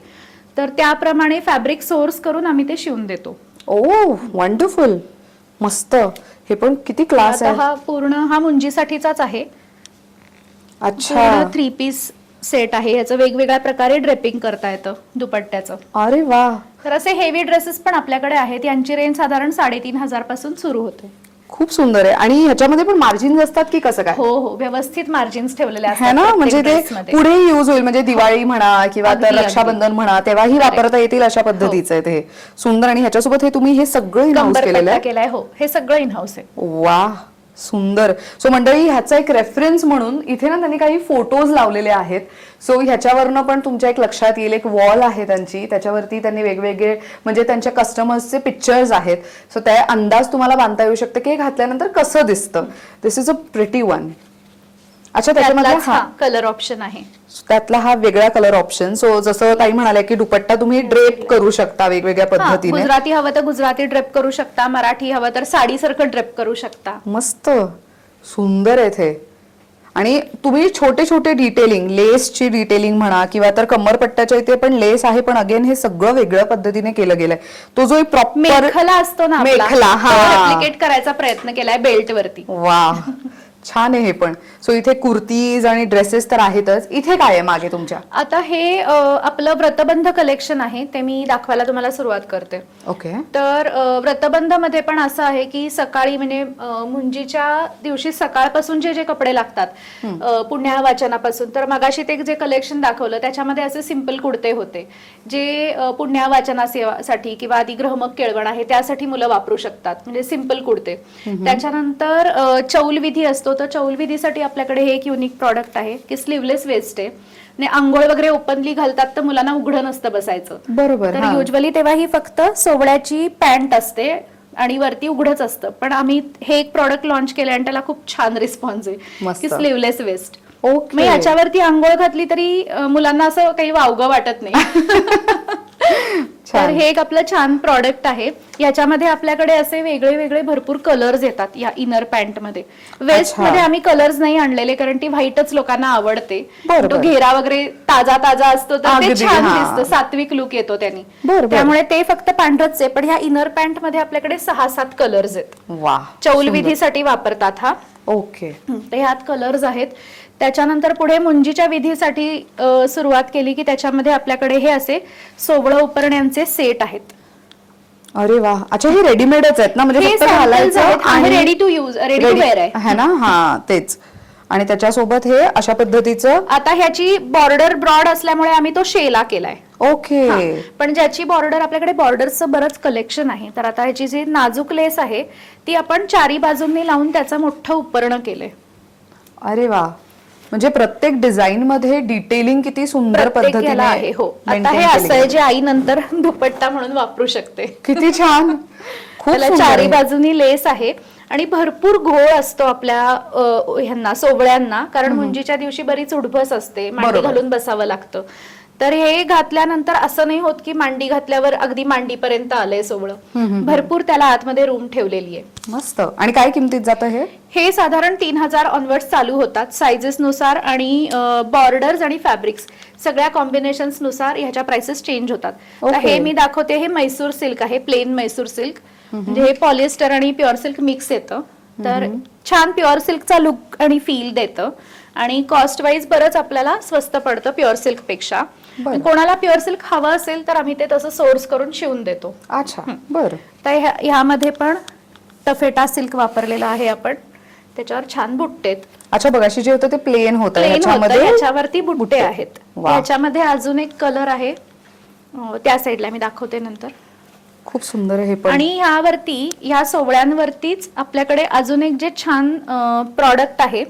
[SPEAKER 2] तर त्याप्रमाणे फॅब्रिक सोर्स करून आम्ही ते शिवून देतो.
[SPEAKER 1] ओह, वंडरफुल. मस्त. हे पण किती क्लास आहे.
[SPEAKER 2] हा पूर्ण हा मुंजीसाठीचाच आहे.
[SPEAKER 1] अच्छा.
[SPEAKER 2] 3 पीस सेट आहे. याचं वेगवेगळ्या प्रकारे ड्रेपिंग करता येतं दुपट्ट्याचं.
[SPEAKER 1] अरे वा.
[SPEAKER 2] तर असे हेवी ड्रेसेस पण आपल्याकडे आहेत. यांची रेंज साधारण 3500 पासून सुरू होते.
[SPEAKER 1] खूप सुंदर आहे. आणि ह्याच्यामध्ये पण मार्जिन असतात की कसं काय?
[SPEAKER 2] हो हो, व्यवस्थित मार्जिन्स ठेवलेले
[SPEAKER 1] आहे ना, म्हणजे ते पुढे युज होईल, म्हणजे दिवाळी म्हणा किंवा तर रक्षाबंधन म्हणा तेव्हाही वापरता येतील अशा पद्धतीचं आहे ते. सुंदर. आणि ह्याच्यासोबत हे तुम्ही हे सगळं इनहाऊस केलेलं आहे?
[SPEAKER 2] हो, हे सगळं इनहाऊस आहे.
[SPEAKER 1] वा, सुंदर. सो मंडळी, ह्याचा एक रेफरन्स म्हणून इथे ना त्यांनी काही फोटोज लावलेले आहेत. सो ह्याच्यावरनं पण तुमच्या एक लक्षात येईल, एक वॉल आहे त्यांची, त्याच्यावरती त्यांनी वेगवेगळे म्हणजे त्यांच्या कस्टमर्सचे पिक्चर्स आहेत. सो त्या अंदाज तुम्हाला बांधता येऊ शकतं की हे घातल्यानंतर कसं दिसतं. दिस इज अ प्रिटी वन. अच्छा, त्याच्यामध्ये हा
[SPEAKER 2] कलर ऑप्शन आहे.
[SPEAKER 1] त्यातला हा वेगळा कलर ऑप्शन. सो जसं ताई म्हणाल्या की दुपट्टा तुम्ही ड्रेप करू शकता वेगवेगळ्या पद्धतीने.
[SPEAKER 2] गुजराती हवं तर गुजराती ड्रेप करू शकता, मराठी हवं तर साडीसारखं ड्रेप करू शकता.
[SPEAKER 1] मस्त सुंदर आहे ते. आणि तुम्ही छोटे छोटे डिटेलिंग, लेसची डिटेलिंग म्हणा किंवा तर कमरपट्ट्याच्या इथे पण लेस आहे, पण अगेन हे सगळं वेगळ्या पद्धतीने केलं गेलंय. तो जो प्रॉपर
[SPEAKER 2] मेखला असतो ना,
[SPEAKER 1] मेखला, हा,
[SPEAKER 2] रेप्लिकेट करायचा प्रयत्न केलाय बेल्ट वरती.
[SPEAKER 1] वा, छान आहे हे पण. सो इथे कुर्तीज आणि ड्रेसेस तर आहेतच. इथे काय आहे मागे तुमच्या?
[SPEAKER 2] आता हे आपलं व्रतबंध कलेक्शन आहे, ते मी दाखवायला तुम्हाला सुरुवात करते.
[SPEAKER 1] ओके.
[SPEAKER 2] तर व्रतबंध मध्ये पण असं आहे की सकाळी म्हणजे मुंजीच्या दिवशी सकाळपासून जे जे कपडे लागतात पुण्या वाचनापासून, तर मगाशी ते जे कलेक्शन दाखवलं त्याच्यामध्ये असे सिंपल कुर्ते होते जे पुण्या वाचनासाठी किंवा अधिग्रहमक केळवण आहे त्यासाठी मुलं वापरू शकतात, म्हणजे सिंपल कुर्ते. त्याच्यानंतर चौलविधी असतो, तर चौलविधीसाठी आपल्याकडे हे एक युनिक प्रॉडक्ट आहे की स्लीवलेस वेस्ट आहे. आणि आंघोळ वगैरे ओपनली घालतात तर मुलांना उघडं नसतं बसायचं.
[SPEAKER 1] बरोबर.
[SPEAKER 2] तर युजली तेव्हा ही फक्त सोवळ्याची पॅन्ट असते आणि वरती उघडच असतं. पण आम्ही हे एक प्रॉडक्ट लॉन्च केलं आणि त्याला खूप छान रिस्पॉन्स आहे की स्लीवलेस वेस्ट.
[SPEAKER 1] ओके.
[SPEAKER 2] मग याच्यावरती आंघोळ घातली तरी मुलांना असं काही वावगं वाटत नाही. तर हे एक आपलं छान प्रॉडक्ट आहे. याच्यामध्ये आपल्याकडे असे वेगळे वेगळे भरपूर कलर्स येतात या इनर पॅन्ट मध्ये. वेस्ट मध्ये आम्ही कलर्स नाही आणलेले कारण ती व्हाईटच लोकांना आवडते. तो घेरा वगैरे ताजा ताजा असतो तर ते छान दिसतं, सात्विक लुक येतो त्यांनी. त्यामुळे ते फक्त पांढरच आहे, पण ह्या इनर पॅन्ट मध्ये आपल्याकडे 6-7 कलर्स आहेत.
[SPEAKER 1] वा.
[SPEAKER 2] चौलविधीसाठी वापरतात हा.
[SPEAKER 1] ओके.
[SPEAKER 2] तर ह्यात कलर्स आहेत. त्याच्यानंतर पुढे मुंजीच्या विधीसाठी सुरुवात केली की त्याच्यामध्ये आपल्याकडे हे असे सोवळं उपरण्यांचे सेट आहेत.
[SPEAKER 1] अरे वा. अच्छा, हे रेडीमेडच आहेत ना, म्हणजे फक्त घालायचं
[SPEAKER 2] आणि ready to use, ready to wear आहे
[SPEAKER 1] ना. हा तेच. आणि त्याच्यासोबत हे अशा पद्धतीचं.
[SPEAKER 2] आता ह्याची बॉर्डर ब्रॉड असल्यामुळे आम्ही तो शेला केलाय.
[SPEAKER 1] ओके.
[SPEAKER 2] पण ज्याची बॉर्डर, आपल्याकडे बॉर्डरचं बरंच कलेक्शन आहे. तर आता ह्याची जी नाजूक लेस आहे ती आपण चारी बाजूंनी लावून त्याचं मोठं उपरण केलंय.
[SPEAKER 1] अरे वा. म्हणजे प्रत्येक डिझाईन मध्ये डिटेलिंग किती सुंदर पद्धतीने
[SPEAKER 2] आहे. हो, आता हे असं आहे जे आई नंतर दुपट्टा म्हणून वापरू शकते.
[SPEAKER 1] किती छान.
[SPEAKER 2] त्याला चारी बाजूनी लेस आहे आणि भरपूर घोळ असतो आपल्या ह्यांना सोवळ्यांना, कारण मुंजीच्या दिवशी बरीच उडबस असते, मांडी घालून बसावं लागतं. तर हे घातल्यानंतर असं नाही होत की मांडी घातल्यावर अगदी मांडीपर्यंत आलंय सोवळं. भरपूर त्याला आतमध्ये रूम ठेवलेली आहे.
[SPEAKER 1] मस्त. आणि काय किमतीत जातं हे?
[SPEAKER 2] हे साधारण 3000 ऑनवर्ड्स चालू होतात, सायझेस नुसार आणि बॉर्डर्स आणि फॅब्रिक्स सगळ्या कॉम्बिनेशन्स नुसार ह्याच्या प्राइसेस चेंज होतात. हे मी दाखवते, हे मैसूर सिल्क आहे, प्लेन मैसूर सिल्क. म्हणजे हे पॉलिएस्टर आणि प्युअर सिल्क मिक्स येतं, तर छान प्युअर सिल्कचा लुक आणि फील देतं. आणि कॉस्ट वाईज बरंच आपल्याला स्वस्त पडतं प्युअर सिल्क पेक्षा. कोणाला प्युअर सिल्क हवं असेल तर आम्ही ते तसं सोर्स करून शिवून देतो.
[SPEAKER 1] अच्छा, बरं.
[SPEAKER 2] तर ह्यामध्ये पण टफेटा सिल्क वापरलेला आहे आपण, त्याच्यावर छान बुट्टे आहेत.
[SPEAKER 1] अच्छा, बघाशी जे होतं ते प्लेन होतं,
[SPEAKER 2] ह्याच्यावरती बुट्टे आहेत. ह्याच्यामध्ये अजून एक कलर आहे, त्या साईडला मी दाखवते नंतर.
[SPEAKER 1] खूप सुंदर आहे हे पण.
[SPEAKER 2] आणि ह्यावरती, ह्या सोवळ्यांवरतीच आपल्याकडे अजून एक जे छान प्रॉडक्ट आहे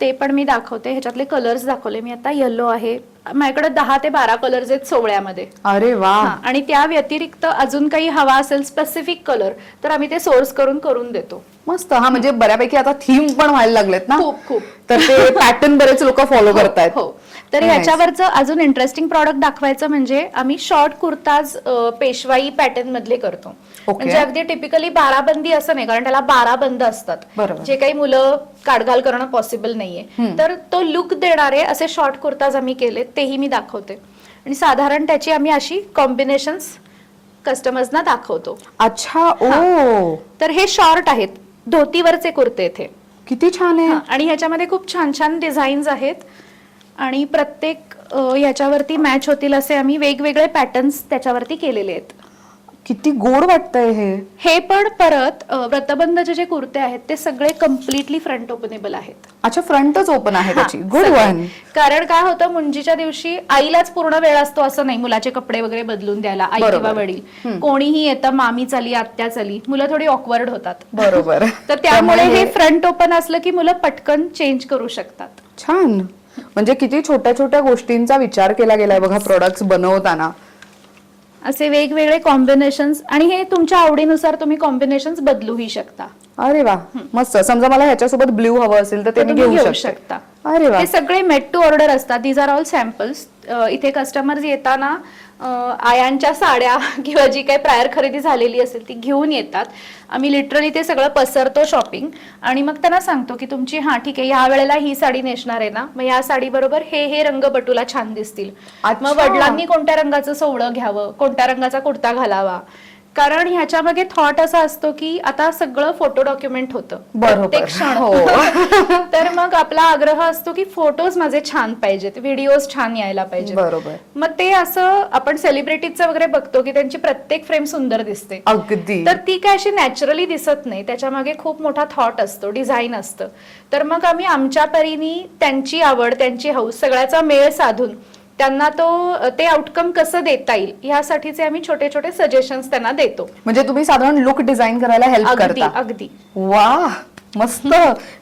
[SPEAKER 2] ते पण मी दाखवते. ह्याच्यातले कलर्स दाखवले मी आता. येलो आहे माझ्याकडे, 10 ते 12 कलर्स आहेत सोवळ्यामध्ये.
[SPEAKER 1] अरे वा.
[SPEAKER 2] आणि त्या व्यतिरिक्त अजून काही हवा असेल स्पेसिफिक कलर तर आम्ही ते सोर्स करून देतो.
[SPEAKER 1] मस्त. हा, म्हणजे बऱ्यापैकी आता थीम पण व्हायला लागलेत ना
[SPEAKER 2] खूप.
[SPEAKER 1] तर ते पॅटर्न बरेच लोक फॉलो करतायत.
[SPEAKER 2] हो. तर ह्याच्यावरचं अजून इंटरेस्टिंग प्रॉडक्ट दाखवायचं म्हणजे आम्ही शॉर्ट कुर्ताज पेशवाई पॅटर्न मधले करतो. म्हणजे अगदी टिपिकली 12 बंदी असं नाही, कारण त्याला 12 बंद असतात, जे काही मुलं काढघाल करणं पॉसिबल नाहीये. तर तो लुक देणारे असे शॉर्ट कुर्ताज आम्ही केले, तेही मी दाखवते. आणि साधारण त्याची आम्ही अशी कॉम्बिनेशन्स कस्टमर्सना दाखवतो.
[SPEAKER 1] अच्छा. ओ.
[SPEAKER 2] तर हे शॉर्ट आहेत, धोतीवरचे कुर्ते इथे.
[SPEAKER 1] किती छान आहे.
[SPEAKER 2] आणि ह्याच्यामध्ये खूप छान छान डिझाईन्स आहेत आणि प्रत्येक ह्याच्यावरती मॅच होतील असे आम्ही वेगवेगळे पॅटर्न्स त्याच्यावरती केलेले आहेत.
[SPEAKER 1] किती गोड वाटतंय
[SPEAKER 2] हे पण परत व्रतबंधचे जे कुर्ते आहेत ते सगळे कम्प्लिटली फ्रंट ओपनेबल आहेत.
[SPEAKER 1] अच्छा, फ्रंटच ओपन आहे त्याची. Good one.
[SPEAKER 2] कारण काय होतं, मुंजीच्या दिवशी आईलाच पूर्ण वेळ असतो असं नाही मुलाचे कपडे वगैरे बदलून द्यायला. आई किंवा वडील कोणीही येतं, मामी चाली, आत्या चाली, मुलं थोडी ऑकवर्ड होतात.
[SPEAKER 1] बरोबर.
[SPEAKER 2] तर त्यामुळे हे फ्रंट ओपन असलं की मुलं पटकन चेंज करू शकतात.
[SPEAKER 1] छान. म्हणजे किती छोट्या छोट्या गोष्टींचा विचार केला गेलाय बघा प्रोडक्ट्स बनवताना.
[SPEAKER 2] असे वेगवेगळे कॉम्बिनेशन्स, आणि हे तुमच्या आवडीनुसार तुम्ही कॉम्बिनेशन्स बदलूही शकता.
[SPEAKER 1] अरे वा, मस्त. समजा मला ह्याच्यासोबत ब्ल्यू हवं असेल तर ते मी घेऊ शकता. अरे वा.
[SPEAKER 2] हे सगळे मेड टू ऑर्डर असतात. These are all samples. इथे कस्टमर्स येताना आयांच्या साड्या किंवा जी काही प्रायर खरेदी झालेली असेल ती घेऊन येतात. आम्ही लिटरली ते सगळं पसरतो शॉपिंग, आणि मग त्यांना सांगतो की तुमची ठीक आहे, ह्या वेळेला ही साडी नेसणार आहे ना, मग या साडी बरोबर हे रंग बटूला छान दिसतील. मग वडिलांनी कोणत्या रंगाचं सोवळं घ्यावं, कोणत्या रंगाचा कुर्ता घालावा, कारण ह्याच्या मागे थॉट असा असतो की आता सगळं फोटो डॉक्युमेंट होतं
[SPEAKER 1] बरोबर.
[SPEAKER 2] प्रत्येक क्षण.
[SPEAKER 1] हो.
[SPEAKER 2] तर मग आपला आग्रह असतो की फोटोज माझे छान पाहिजेत, व्हिडिओज छान यायला पाहिजेत.
[SPEAKER 1] बरोबर.
[SPEAKER 2] मग ते असं आपण सेलिब्रिटीचं वगैरे बघतो की त्यांची प्रत्येक फ्रेम सुंदर दिसते,
[SPEAKER 1] अगदी.
[SPEAKER 2] तर ती काय अशी नॅचरली दिसत नाही, त्याच्या मागे खूप मोठा थॉट असतो, डिझाईन असतं. तर मग आम्ही आमच्या परीने त्यांची आवड, त्यांची हौस सगळ्याचा मेळ साधून त्यांना ते आउटकम कसं देता येईल यासाठीचे आम्ही छोटे छोटे सजेशन्स त्यांना देतो.
[SPEAKER 1] म्हणजे तुम्ही साधारण लुक डिझाईन करायला हेल्प
[SPEAKER 2] अगदी
[SPEAKER 1] करता.
[SPEAKER 2] अगदी.
[SPEAKER 1] वा, मस्त.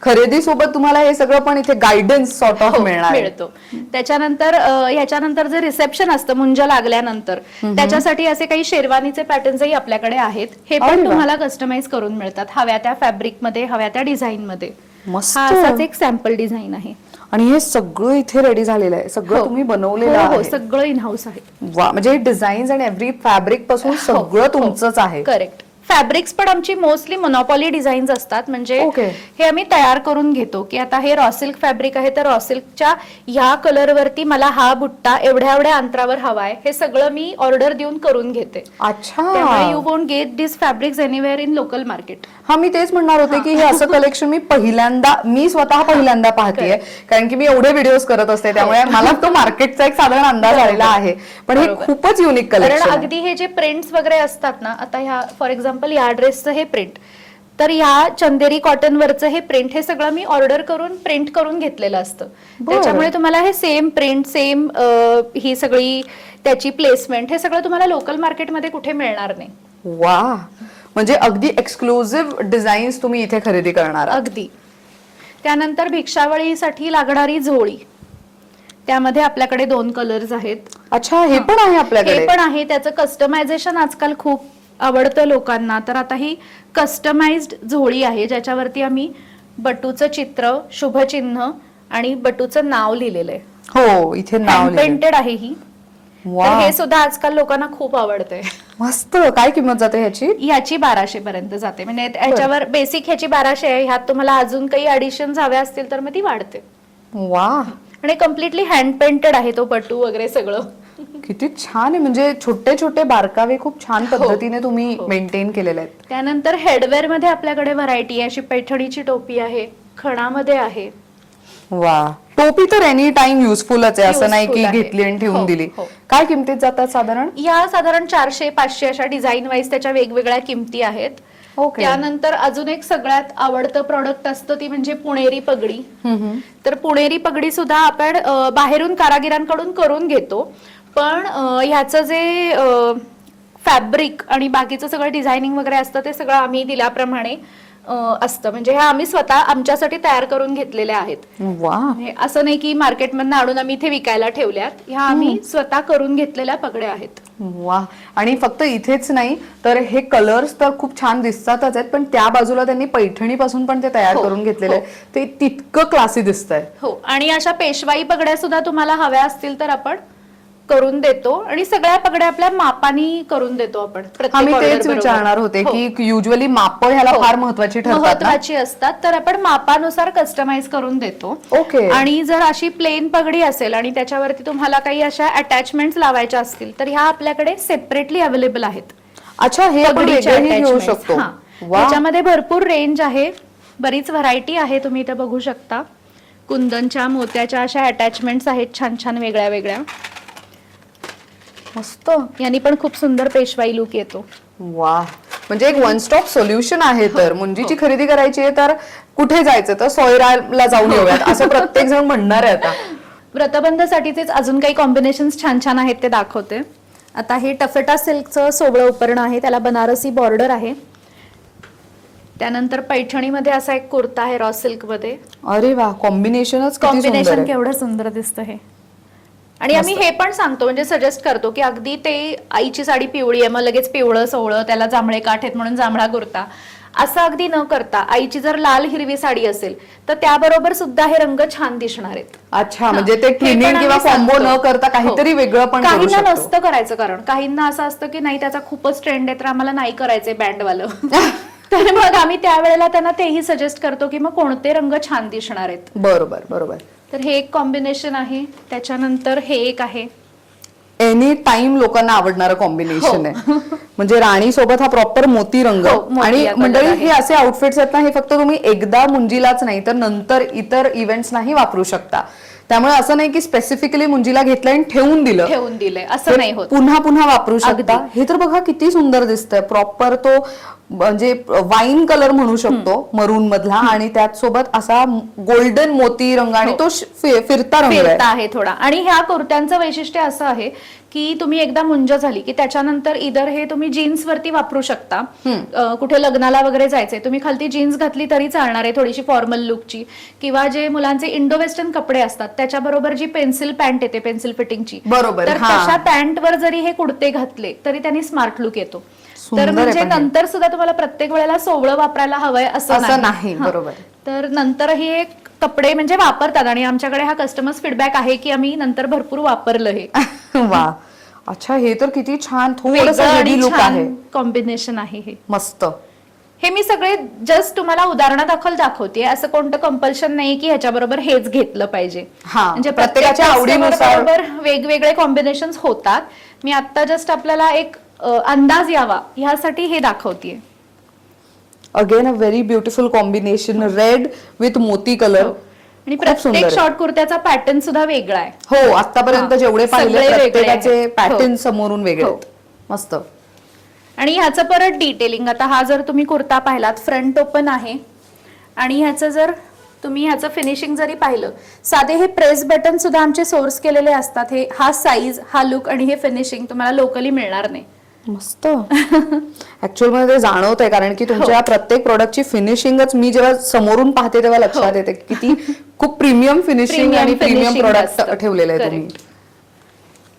[SPEAKER 1] खरेदी सोबत तुम्हाला हे सगळं पण इथे गायडन्स सॉर्ट ऑफ मिळणार आहे.
[SPEAKER 2] मिळतो. त्याच्यानंतर ह्याच्यानंतर जे रिसेप्शन असतं मुंज लागल्यानंतर, त्याच्यासाठी असे काही शेरवानीचे पॅटर्न्सही आपल्याकडे आहेत. हे
[SPEAKER 1] अरे
[SPEAKER 2] पण
[SPEAKER 1] वा.
[SPEAKER 2] तुम्हाला कस्टमाइज करून मिळतात हव्या त्या फॅब्रिक मध्ये, हव्या त्या डिझाईन मध्ये.
[SPEAKER 1] मस्त.
[SPEAKER 2] हा असाच एक सॅम्पल डिझाईन आहे.
[SPEAKER 1] आणि हे सगळं इथे रेडी झालेलं आहे, सगळं तुम्ही बनवलेलं
[SPEAKER 2] हो,
[SPEAKER 1] आहे.
[SPEAKER 2] सगळं इन हाऊस आहे.
[SPEAKER 1] वा, म्हणजे डिझाईन्स आणि एव्हरी फॅब्रिक पासून सगळं तुमचंच आहे.
[SPEAKER 2] करेक्ट. फॅब्रिक्स पण आमची मोस्टली मोनोपॉली डिझाईन्स असतात. म्हणजे
[SPEAKER 1] Okay.
[SPEAKER 2] हे आम्ही तयार करून घेतो की आता हे रॉ सिल्क फॅब्रिक आहे, तर रॉ सिल्कच्या ह्या कलर वरती मला हा बुट्टा एवढ्या एवढ्या अंतरावर हवाय, हे सगळं मी ऑर्डर देऊन करून घेते. त्यामुळे
[SPEAKER 1] अच्छा.
[SPEAKER 2] You won't get this fabrics anywhere in local market.
[SPEAKER 1] हा, मी तेच म्हणणार होते की हे असं कलेक्शन मी स्वतः पहिल्यांदा पाहतेय, कारण की मी एवढे व्हिडिओज करत असते, त्यामुळे मला तो मार्केटचा एक साधारण अंदाज आलेला आहे. पण हे
[SPEAKER 2] बरोबर.
[SPEAKER 1] खूपच युनिक
[SPEAKER 2] कारण
[SPEAKER 1] कलेक्शन आहे.
[SPEAKER 2] अगदी हे जे प्रिंट्स वगैरे असतात ना, आता ह्या फॉर एक्झाम्पल या ड्रेसचं हे प्रिंट, तर ह्या चंदेरी कॉटन वरचं हे प्रिंट, हे सगळं मी ऑर्डर करून प्रिंट करून घेतलेलं असतं. त्याच्यामुळे तुम्हाला हे सेम प्रिंट, सेम ही सगळी त्याची प्लेसमेंट, हे सगळं तुम्हाला लोकल मार्केटमध्ये कुठे मिळणार नाही.
[SPEAKER 1] वा, म्हणजे अगदी एक्सक्लुझिव्ह डिझाईन्स तुम्ही इथे खरेदी करणार आहात.
[SPEAKER 2] अगदी. त्यानंतर भिक्षावळीसाठी लागणारी झोळी, त्यामध्ये आपल्याकडे 2 कलर्स आहेत.
[SPEAKER 1] अच्छा, हे पण आहे आपल्याकडे.
[SPEAKER 2] हे पण आहे. त्याचं कस्टमायझेशन आजकाल खूप आवडतं लोकांना. तर आता ही कस्टमाइज्ड झोळी आहे, ज्याच्यावरती आम्ही बटूचं चित्र, शुभचिन्ह आणि बटूचं नाव लिहिलेलं आहे.
[SPEAKER 1] हो, इथे नाव लिहिलंय.
[SPEAKER 2] पेंटेड आहे ही.
[SPEAKER 1] वा,
[SPEAKER 2] तर हे सुद्धा आजकाल लोकांना खूप आवडतंय.
[SPEAKER 1] मस्त. काय किंमत जाते ह्याची?
[SPEAKER 2] ह्याची 1200 पर्यंत जाते. म्हणजे ह्याच्यावर बेसिक ह्याची 1200 आहे. ह्यात तुम्हाला अजून काही ऍडिशन हव्या असतील तर मग ती वाढते.
[SPEAKER 1] वा,
[SPEAKER 2] आणि कम्प्लिटली हँड पेंटेड आहे तो बटू वगैरे सगळं.
[SPEAKER 1] किती छान आहे. म्हणजे छोटे छोटे बारकावे खूप छान पद्धतीने तुम्ही मेंटेन केलेले आहेत.
[SPEAKER 2] त्यानंतर हेडवेअर मध्ये आपल्याकडे व्हरायटी आहे. अशी पैठणीची टोपी आहे, खणामध्ये आहे.
[SPEAKER 1] वा, टोपी तर एनी टाइम युजफुलच आहे, असं नाही की
[SPEAKER 2] Useful आहे.
[SPEAKER 1] घेतली आणि ठेवून
[SPEAKER 2] हो,
[SPEAKER 1] दिली.
[SPEAKER 2] हो.
[SPEAKER 1] काय किमतीत जातात साधारण?
[SPEAKER 2] या साधारण 400-500 अशा डिझाईन वाईज त्याच्या वेगवेगळ्या किमती आहेत.
[SPEAKER 1] ओके.
[SPEAKER 2] त्यानंतर अजून एक सगळ्यात आवडतं प्रॉडक्ट असतं ती म्हणजे पुणेरी पगडी. तर पुणेरी पगडी सुद्धा आपण बाहेरून कारागिरांकडून करून घेतो, पण ह्याचं जे फॅब्रिक आणि बाकीचं सगळं डिझायनिंग वगैरे असतं ते सगळं आम्ही दिल्याप्रमाणे असतं. म्हणजे ह्या आम्ही स्वतः आमच्यासाठी तयार करून घेतलेल्या आहेत.
[SPEAKER 1] वा,
[SPEAKER 2] हे असं नाही की मार्केटमधून आणून आम्ही इथे विकायला ठेवल्यात. ह्या आम्ही स्वतः करून घेतलेल्या पगड्या आहेत.
[SPEAKER 1] वा. आणि फक्त इथेच नाही तर हे कलर्स तर खूप छान दिसतातच आहेत, पण त्या बाजूला त्यांनी पैठणी पासून पण ते तयार करून घेतलेले आहे. ते तितकं क्लासी दिसतंय.
[SPEAKER 2] हो, आणि अशा पेशवाई पगड्या सुद्धा तुम्हाला हव्या असतील तर आपण करून देतो, आणि सगळ्या पगड्या आपल्या मापानी करून देतो आपण.
[SPEAKER 1] आम्ही तेच विचारणार होते की युजली माप ह्याला फार महत्वाची ठरतात ना?
[SPEAKER 2] महत्वाची असतात, तर आपण मापानुसार कस्टमाइज करून देतो.
[SPEAKER 1] ओके.
[SPEAKER 2] आणि जर अशी प्लेन पगडी असेल आणि त्याच्यावरती तुम्हाला काही अशा अटॅचमेंट्स लावायच्या असतील तर ह्या आपल्याकडे सेपरेटली अवेलेबल आहेत.
[SPEAKER 1] अच्छा, हे आपण वेगळेही घेऊ शकतो. वा,
[SPEAKER 2] त्याच्यामध्ये भरपूर रेंज आहे, बरीच व्हरायटी आहे. तुम्ही इथे बघू शकता कुंदनच्या, मोत्याच्या अशा अटॅचमेंट्स आहेत छान छान वेगळ्या वेगळ्या.
[SPEAKER 1] मस्त.
[SPEAKER 2] यांनी पण खूप सुंदर पेशवाई लुक येतो.
[SPEAKER 1] वा, म्हणजे एक वन स्टॉप सोल्युशन आहे. तर मुंजीची खरेदी करायची आहे तर कुठे जायचं, तर सोयराला जाऊन येऊयात असं प्रत्येक जण म्हणणार आहे. आता
[SPEAKER 2] व्रतबंधसाठीचेच अजून काही कॉम्बिनेशन्स छान छान आहेत ते दाखवते. आता हे टफेटा सिल्कचं सोबळं उपरण आहे, त्याला बनारसी बॉर्डर आहे. त्यानंतर पैठणीमध्ये असा एक कुर्ता आहे रॉ सिल्क मध्ये.
[SPEAKER 1] अरे वा, कॉम्बिनेशनच किती सुंदर
[SPEAKER 2] कॉम्बिनेशन
[SPEAKER 1] आहे.
[SPEAKER 2] केवढं सुंदर दिसतं हे. आणि आम्ही हे पण सांगतो, म्हणजे सजेस्ट करतो की अगदी ते आईची साडी पिवळी आहे मग लगेच पिवळं सोवळं, त्याला जांभळे काठ आहेत म्हणून जांभळा कुर्ता, असं अगदी न करता आईची जर लाल हिरवी साडी असेल तर त्याबरोबर सुद्धा हे रंग छान दिसणार आहेत.
[SPEAKER 1] अच्छा, म्हणजे ते ट्विनिंग किंवा कॉम्बो न करता काहीतरी वेगळं पण करू
[SPEAKER 2] काहींना
[SPEAKER 1] शकतो.
[SPEAKER 2] नसतं करायचं, कारण काहींना असं असतं की नाही त्याचा खूपच ट्रेंड आहे तर आम्हाला नाही करायचंय बँडवालं. तर मग आम्ही त्यावेळेला त्यांना तेही सजेस्ट करतो की मग कोणते रंग छान दिसणार आहेत.
[SPEAKER 1] बरोबर बरोबर.
[SPEAKER 2] तर हे एक कॉम्बिनेशन आहे. त्याच्यानंतर हे एक आहे
[SPEAKER 1] एनी टाइम लोकांना आवडणारं कॉम्बिनेशन आहे. म्हणजे राणी सोबत हा प्रॉपर मोती रंग.
[SPEAKER 2] हो, मोती
[SPEAKER 1] आणि
[SPEAKER 2] या
[SPEAKER 1] मंडळी
[SPEAKER 2] color
[SPEAKER 1] हे असे आउटफिट्स आहेत ना, हे फक्त तुम्ही एकदा मुंजीलाच नाही तर नंतर इतर इव्हेंट्सनाही वापरू शकता. त्यामुळे असं नाही की स्पेसिफिकली मुंजीला घेतलं आणि ठेवून
[SPEAKER 2] दिलंय असं नाही होत.
[SPEAKER 1] पुन्हा पुन्हा वापरू शकता. हे तर बघा किती सुंदर दिसतंय. प्रॉपर तो म्हणजे वाईन कलर म्हणू शकतो मरून मधला, आणि त्यात सोबत असा गोल्डन मोती रंग आणि तो फिरता रंग
[SPEAKER 2] आहे थोडा. आणि ह्या कुर्त्यांचं वैशिष्ट्य असं आहे की तुम्ही एकदा मुंज झाली की त्याच्यानंतर इधर हे तुम्ही जीन्स वरती वापरू शकता. कुठे लग्नाला वगैरे जायचंय, तुम्ही खालती जीन्स घातली तरी चालणार आहे थोडीशी फॉर्मल लुकची. किंवा जे मुलांचे इंडो वेस्टर्न कपडे असतात त्याच्याबरोबर जी पेन्सिल पॅन्ट येते पेन्सिल फिटिंगची,
[SPEAKER 1] बरोबर,
[SPEAKER 2] तर तशा पॅन्टवर जरी हे कुर्ते घातले तरी त्यांनी स्मार्ट लुक येतो. तर म्हणजे नंतर सुद्धा तुम्हाला प्रत्येक वेळेला सोवळं वापरायला हवंय असं
[SPEAKER 1] नाही. बरोबर.
[SPEAKER 2] तर नंतरही हे कपडे म्हणजे वापरतात आणि आमच्याकडे हा कस्टमर्स फीडबॅक आहे की आम्ही नंतर भरपूर वापरलं हे.
[SPEAKER 1] वा, अच्छा, हे तर किती छान थोडंसं हेवी लुक आहे.
[SPEAKER 2] कॉम्बिनेशन आहे हे
[SPEAKER 1] मस्त.
[SPEAKER 2] हे मी सगळे जस्ट तुम्हाला उदाहरणादाखल दाखवते. असं कोणतं कंपल्शन नाही की ह्याच्याबरोबर हेच घेतलं पाहिजे.
[SPEAKER 1] म्हणजे प्रत्येकाच्या आवडीनुसार
[SPEAKER 2] वेगवेगळे कॉम्बिनेशन होतात. मी आता जस्ट आपल्याला एक अंदाज यावा ह्यासाठी हे दाखवतेय.
[SPEAKER 1] Again a very beautiful combination, red with moti colour.
[SPEAKER 2] आणि प्रत्येक शॉर्ट कुर्त्याचा पॅटर्न सुद्धा वेगळा आहे.
[SPEAKER 1] हो, आतापर्यंत जेवढे पाहिले प्रत्येकाचे पॅटर्न समोरून वेगळे आहेत. मस्त.
[SPEAKER 2] आणि ह्याचं परत डिटेलिंग, आता हा जर तुम्ही कुर्ता पाहिलात फ्रंट ओपन आहे आणि ह्याचं जर तुम्ही ह्याचं फिनिशिंग जरी पाहिलं, साधे हे प्रेस बटन सुद्धा आमचे सोर्स केलेले असतात. हे हा साईज, हा लुक आणि हे फिनिशिंग तुम्हाला लोकली मिळणार नाही.
[SPEAKER 1] मस्त. ऍक्च्युअल मध्ये ते जाणवत आहे, कारण की तुमच्या प्रत्येक प्रोडक्टची फिनिशिंगच मी जेव्हा समोरून पाहते तेव्हा लक्षात येते किती खूप प्रीमियम फिनिशिंग आणि प्रीमियम प्रोडक्ट ठेवलेले आहे तुम्ही.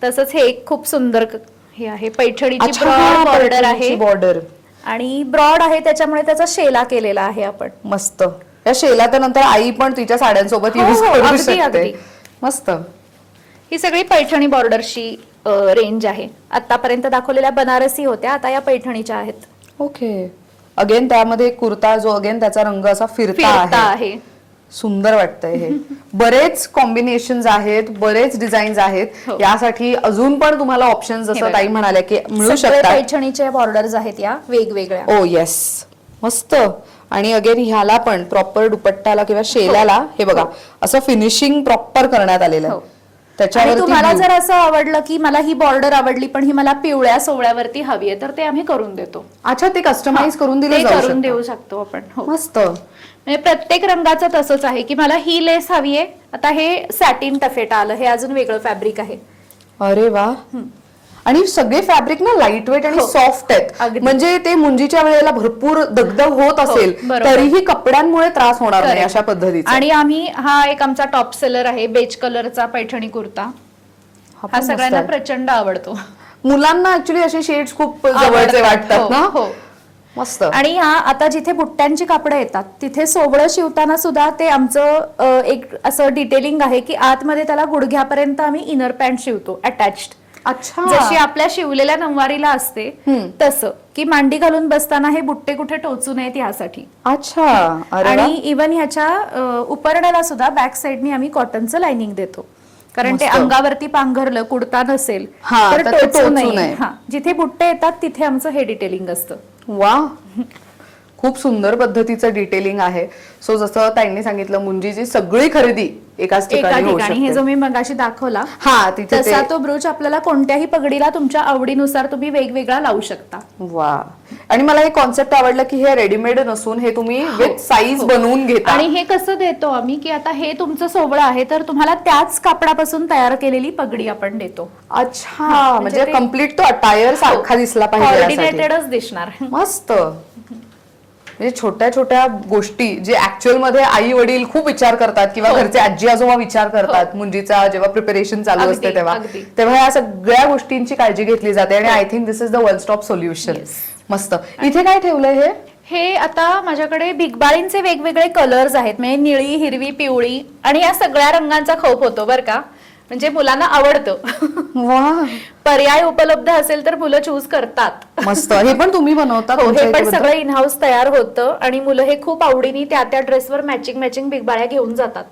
[SPEAKER 2] तसंच हे एक खूप सुंदर हे आहे, पैठणीची ब्रॉड बॉर्डर आहे.
[SPEAKER 1] बॉर्डर
[SPEAKER 2] आणि ब्रॉड आहे त्याच्यामुळे त्याचा शेला केलेला आहे आपण.
[SPEAKER 1] मस्त. या शेला तर नंतर आई पण तिच्या साड्यांसोबत यूज करू शकते. मस्त.
[SPEAKER 2] ही सगळी पैठणी बॉर्डरची रेंज आहे. आतापर्यंत दाखवलेल्या बनारसी होत्या, आता या पैठणीच्या आहेत.
[SPEAKER 1] ओके. अगेन त्यामध्ये कुर्ता जो अगेन त्याचा रंग असा फिरता आहे. सुंदर वाटतंय हे. बरेच कॉम्बिनेशन्स आहेत, बरेच डिझाईन्स आहेत. यासाठी अजून पण तुम्हाला ऑप्शन जसं ताई म्हणाल्या की मिळू शकतात.
[SPEAKER 2] पैठणीच्या बॉर्डर्स आहेत या वेगवेगळ्या.
[SPEAKER 1] ओ येस, मस्त. आणि अगेन ह्याला पण प्रॉपर दुपट्टाला किंवा शेलाला हे बघा असं फिनिशिंग प्रॉपर करण्यात आलेलं आहे.
[SPEAKER 2] त्याच्यावर तुम्हाला जर असं आवडलं की मला ही बॉर्डर आवडली पण ही मला पिवळ्या सोवळ्यावरती हवी आहे तर ते आम्ही करून देतो.
[SPEAKER 1] अच्छा, ते कस्टमाइज करून
[SPEAKER 2] करून देऊ शकतो आपण.
[SPEAKER 1] मस्त.
[SPEAKER 2] म्हणजे प्रत्येक रंगाचं तसंच आहे की मला ही लेस हवी आहे. आता हे सॅटिन टफेटा आलं, हे अजून वेगळं फॅब्रिक आहे.
[SPEAKER 1] अरे वा. आणि सगळे फॅब्रिक ना लाईट वेट आणि सॉफ्ट आहेत. म्हणजे ते मुंजीच्या वेळेला भरपूर दगदग होत असेल तरीही कपड्यांमुळे त्रास होणार नाही अशा पद्धतीचा.
[SPEAKER 2] आणि आम्ही हा एक आमचा टॉप सेलर आहे, बेज कलरचा पैठणी कुर्ता. हा सगळ्यांना प्रचंड आवडतो.
[SPEAKER 1] मुलांना ऍक्च्युली असे शेड्स खूप जवळचे वाटतात ना.
[SPEAKER 2] हो,
[SPEAKER 1] मस्त.
[SPEAKER 2] आणि हा आता जिथे बुट्ट्यांची कापडं येतात तिथे सोबळं शिवताना सुद्धा ते आमचं एक असं डिटेलिंग आहे की आतमध्ये त्याला गुडघ्यापर्यंत आम्ही इनर पॅन्ट शिवतो अटॅच्ड.
[SPEAKER 1] अच्छा.
[SPEAKER 2] जशी आपल्या शिवलेल्या नऊवारीला असते तसं, की मांडी घालून बसताना हे बुट्टे कुठे टोचू नयेत यासाठी.
[SPEAKER 1] अच्छा.
[SPEAKER 2] आणि इव्हन ह्याच्या उपरण्याला सुद्धा बॅक साइडनी आम्ही कॉटनचं लाइनिंग देतो, कारण ते अंगावरती पांघरलं कुडता नसेल तर टोचू नये. जिथे बुट्टे येतात तिथे आमचं हे डिटेलिंग असतं.
[SPEAKER 1] वा, खूप सुंदर पद्धतीचं डिटेलिंग आहे. सो जसं त्यांनी सांगितलं मुंजीची सगळी खरेदी एकाच ठिकाणी होऊ शकते.
[SPEAKER 2] हे जो मी मगाशी दाखवला
[SPEAKER 1] तिथे
[SPEAKER 2] तसा तो ब्रूच आपल्याला कोणत्याही पगडीला तुमच्या आवडीनुसार तुम्ही वेगवेगळा लावू शकता.
[SPEAKER 1] वा. आणि मला हे कॉन्सेप्ट आवडलं की हे रेडीमेड नसून हे तुम्ही विथ साईज बनवून घेता.
[SPEAKER 2] आणि हे कसं देतो आम्ही की आता हे तुमचं सोबळं आहे तर तुम्हाला त्याच कापडापासून तयार केलेली पगडी आपण देतो.
[SPEAKER 1] अच्छा, म्हणजे कम्प्लीट तो अटायर सारखा दिसला पाहिजे,
[SPEAKER 2] कोऑर्डिनेटेडच दिसणार.
[SPEAKER 1] मस्त. म्हणजे छोट्या छोट्या गोष्टी जे ऍक्च्युअल मध्ये आई वडील खूप विचार करतात किंवा घरचे आजी आजोबा विचार करतात मुंजीचा जेव्हा प्रिपरेशन चालू असते तेव्हा या सगळ्या गोष्टींची काळजी घेतली जाते. आणि I think this is the one stop solution. मस्त. इथे काय ठेवलंय
[SPEAKER 2] हे आता माझ्याकडे भिगबाळींचे वेगवेगळे कलर्स आहेत, म्हणजे निळी, हिरवी, पिवळी, आणि या सगळ्या रंगांचा खप होतो बरं का. म्हणजे मुलांना आवडतं. पर्याय उपलब्ध असेल तर मुलं चूज करतात.
[SPEAKER 1] मस्त. हे पण तुम्ही बनवता?
[SPEAKER 2] हे पण सगळं इन हाऊस तयार होतं आणि मुलं हे खूप आवडीने त्या ड्रेसवर मॅचिंग बिगबाळ्या घेऊन जातात.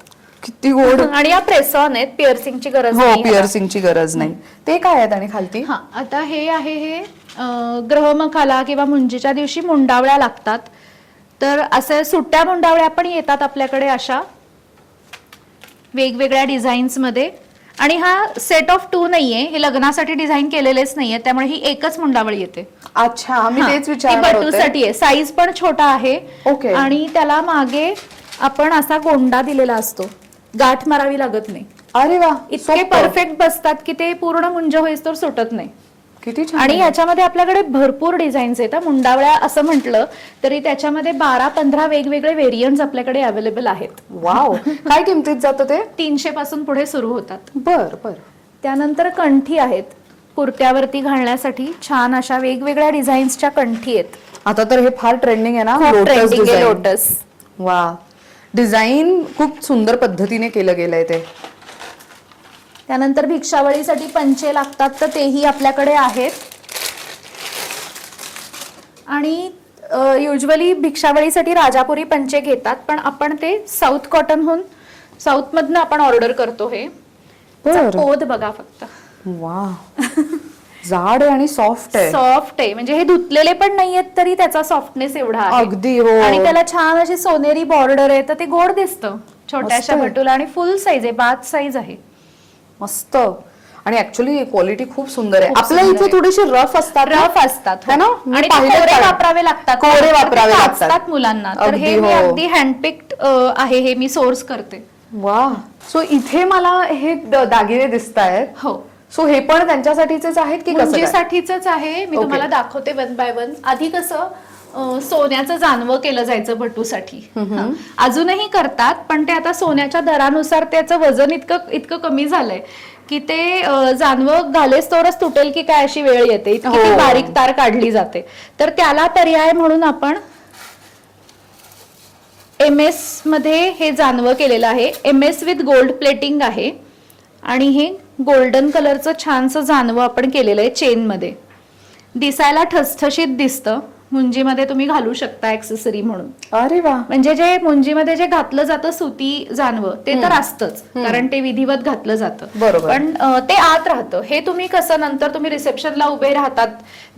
[SPEAKER 1] किती गोड.
[SPEAKER 2] आणि या प्रेसॉन आहेत, पिअर्सिंगची गरज
[SPEAKER 1] हो,
[SPEAKER 2] नाही ह्याला.
[SPEAKER 1] पिअर्सिंगची गरज नाही. ते काय आहेत आणि खालती?
[SPEAKER 2] हा, आता हे आहे हे ग्रहमखाला किंवा मुंजीच्या दिवशी मुंडावळ्या लागतात. तर असे सुट्ट्या मुंडावळ्या पण येतात आपल्याकडे अशा वेगवेगळ्या डिझाईन्स मध्ये. आणि हा सेट ऑफ 2 नाहीये, हे लग्नासाठी डिझाईन केलेलेच नाहीये, त्यामुळे ही एकच मुंडावळी येते.
[SPEAKER 1] अच्छा, मी तेच
[SPEAKER 2] ती
[SPEAKER 1] विचारणार होते.
[SPEAKER 2] बटूसाठी आहे. साईज पण छोटा आहे.
[SPEAKER 1] ओके.
[SPEAKER 2] आणि त्याला मागे आपण असा गोंडा दिलेला असतो, गाठ मारावी लागत नाही.
[SPEAKER 1] अरे वा,
[SPEAKER 2] इतके
[SPEAKER 1] सोपं.
[SPEAKER 2] परफेक्ट बसतात की ते पूर्ण मुंज होईस तर सुटत नाही.
[SPEAKER 1] किती छान.
[SPEAKER 2] आणि याच्यामध्ये आपल्याकडे भरपूर डिझाईन्स आहेत. मुंडावळ्या असं म्हटलं तरी त्याच्यामध्ये 12-15 वेगवेगळे व्हेरियंट्स आपल्याकडे अवेलेबल आहेत.
[SPEAKER 1] वाव, काय किमतीत जातं ते?
[SPEAKER 2] 300 पासून पुढे सुरू होतात.
[SPEAKER 1] बर बर.
[SPEAKER 2] त्यानंतर कंठी आहेत, कुर्त्यावरती घालण्यासाठी छान अशा वेगवेगळ्या डिझाईन्सच्या कंठी आहेत.
[SPEAKER 1] आता तर हे फार ट्रेंडिंग आहे ना,
[SPEAKER 2] खूप ट्रेंडिंग आहे
[SPEAKER 1] डिझाईन.
[SPEAKER 2] लोटस.
[SPEAKER 1] वा, डिझाईन खूप सुंदर पद्धतीने केलं गेलंय ते.
[SPEAKER 2] त्यानंतर भिक्षावळीसाठी पंचे लागतात, तर तेही आपल्याकडे आहेत. आणि युजली भिक्षावळीसाठी राजापुरी पंचे घेतात, पण आपण ते साऊथ कॉटनहून, साऊथ मधनं आपण ऑर्डर करतो. हे पोत बघा फक्त.
[SPEAKER 1] वा, जाड आहे आणि सॉफ्ट आहे.
[SPEAKER 2] सॉफ्ट आहे, म्हणजे हे धुतलेले पण नाहीयेत तरी त्याचा सॉफ्टनेस एवढा आहे.
[SPEAKER 1] अगदी. हो.
[SPEAKER 2] आणि त्याला छान अशी सोनेरी बॉर्डर आहे, तर ते गोड दिसतं छोट्याशा
[SPEAKER 1] मस्त आहे.
[SPEAKER 2] भटूला. आणि फुल साईज आहे, 5 साईज आहे.
[SPEAKER 1] मस्त. आणि ऍक्च्युली क्वालिटी खूप सुंदर आहे.
[SPEAKER 2] खूप
[SPEAKER 1] आपल्या
[SPEAKER 2] सुंदर
[SPEAKER 1] इथे
[SPEAKER 2] आहे.
[SPEAKER 1] थोडेसे रफ असतात.
[SPEAKER 2] रफ असतात,
[SPEAKER 1] है ना? मी
[SPEAKER 2] आणि
[SPEAKER 1] पाहिलेत
[SPEAKER 2] कोरे
[SPEAKER 1] पण.
[SPEAKER 2] वापरावे लागतात.
[SPEAKER 1] कोरे वापरावे
[SPEAKER 2] ते
[SPEAKER 1] लागतात.
[SPEAKER 2] काचतात मुलांना. तर हे
[SPEAKER 1] अगदी,
[SPEAKER 2] मी
[SPEAKER 1] हो.
[SPEAKER 2] अगदी हँडपिक्ड आहे, हे मी सोर्स करते.
[SPEAKER 1] वा. सो इथे मला हे दागिने दिसत आहेत.
[SPEAKER 2] हो,
[SPEAKER 1] सो हे पण त्यांच्यासाठीचेच आहेत की कसं काय?
[SPEAKER 2] मुंजीसाठीच आहे. मी
[SPEAKER 1] ओके.
[SPEAKER 2] तुम्हाला दाखवते 1 बाय 1. आधी कसं सोन्याचं जानवं केलं जायचं भटूसाठी. अजूनही करतात, पण ते आता सोन्याच्या दरानुसार त्याचं वजन इतकं कमी झालंय की ते जानवं घालेस तोरच तुटेल की काय अशी वेळ येते. इतकी ती
[SPEAKER 1] हो.
[SPEAKER 2] बारीक तार काढली जाते. तर त्याला पर्याय म्हणून आपण MS मध्ये हे जानवं केलेलं आहे. MS विथ गोल्ड प्लेटिंग आहे. आणि हे गोल्डन कलरचं छानसं जानवं आपण केलेलं आहे चेन मध्ये. दिसायला ठसठशीत दिसतं. मुंजीमध्ये तुम्ही घालू शकता ऍक्सेसरी म्हणून.
[SPEAKER 1] अरे वा.
[SPEAKER 2] म्हणजे जे मुंजीमध्ये जे घातलं जातं सुती जानवं, ते तर असतंच, कारण ते विधिवत घातलं जातं.
[SPEAKER 1] बरोबर.
[SPEAKER 2] पण ते आत राहतं. हे तुम्ही कसं नंतर तुम्ही रिसेप्शनला उभे राहतात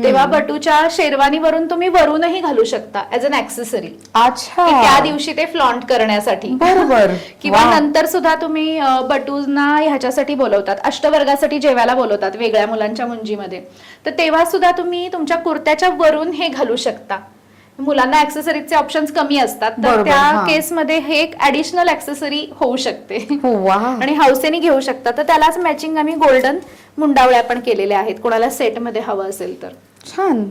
[SPEAKER 2] तेव्हा बटूच्या शेरवानीवरून तुम्ही वरूनही घालू शकता ऍज अन ऍक्सेसरी.
[SPEAKER 1] अच्छा.
[SPEAKER 2] त्या दिवशी ते फ्लॉन्ट करण्यासाठी.
[SPEAKER 1] बरोबर.
[SPEAKER 2] किंवा
[SPEAKER 1] वा.
[SPEAKER 2] नंतर सुद्धा तुम्ही बटूंना ह्याच्यासाठी बोलवतात, अष्टवर्गासाठी जेवायला बोलवतात वेगळ्या मुलांच्या मुंजीमध्ये, तर तेव्हा सुद्धा तुम्ही तुमच्या कुर्त्याच्या वरून हे घालू शकता. मुलांना ऍक्सेसरीजचे ऑप्शन्स कमी असतात, तर
[SPEAKER 1] बरोबर,
[SPEAKER 2] त्या
[SPEAKER 1] हां.
[SPEAKER 2] केसमध्ये हे एक ऍडिशनल ऍक्सेसरी होऊ शकते.
[SPEAKER 1] हो, वा.
[SPEAKER 2] आणि हौसेने घेऊ शकता. तर त्यालाच मॅचिंग आम्ही गोल्डन मुंडावळ्या पण केलेल्या आहेत, कोणाला सेटमध्ये हवं असेल तर.
[SPEAKER 1] छान.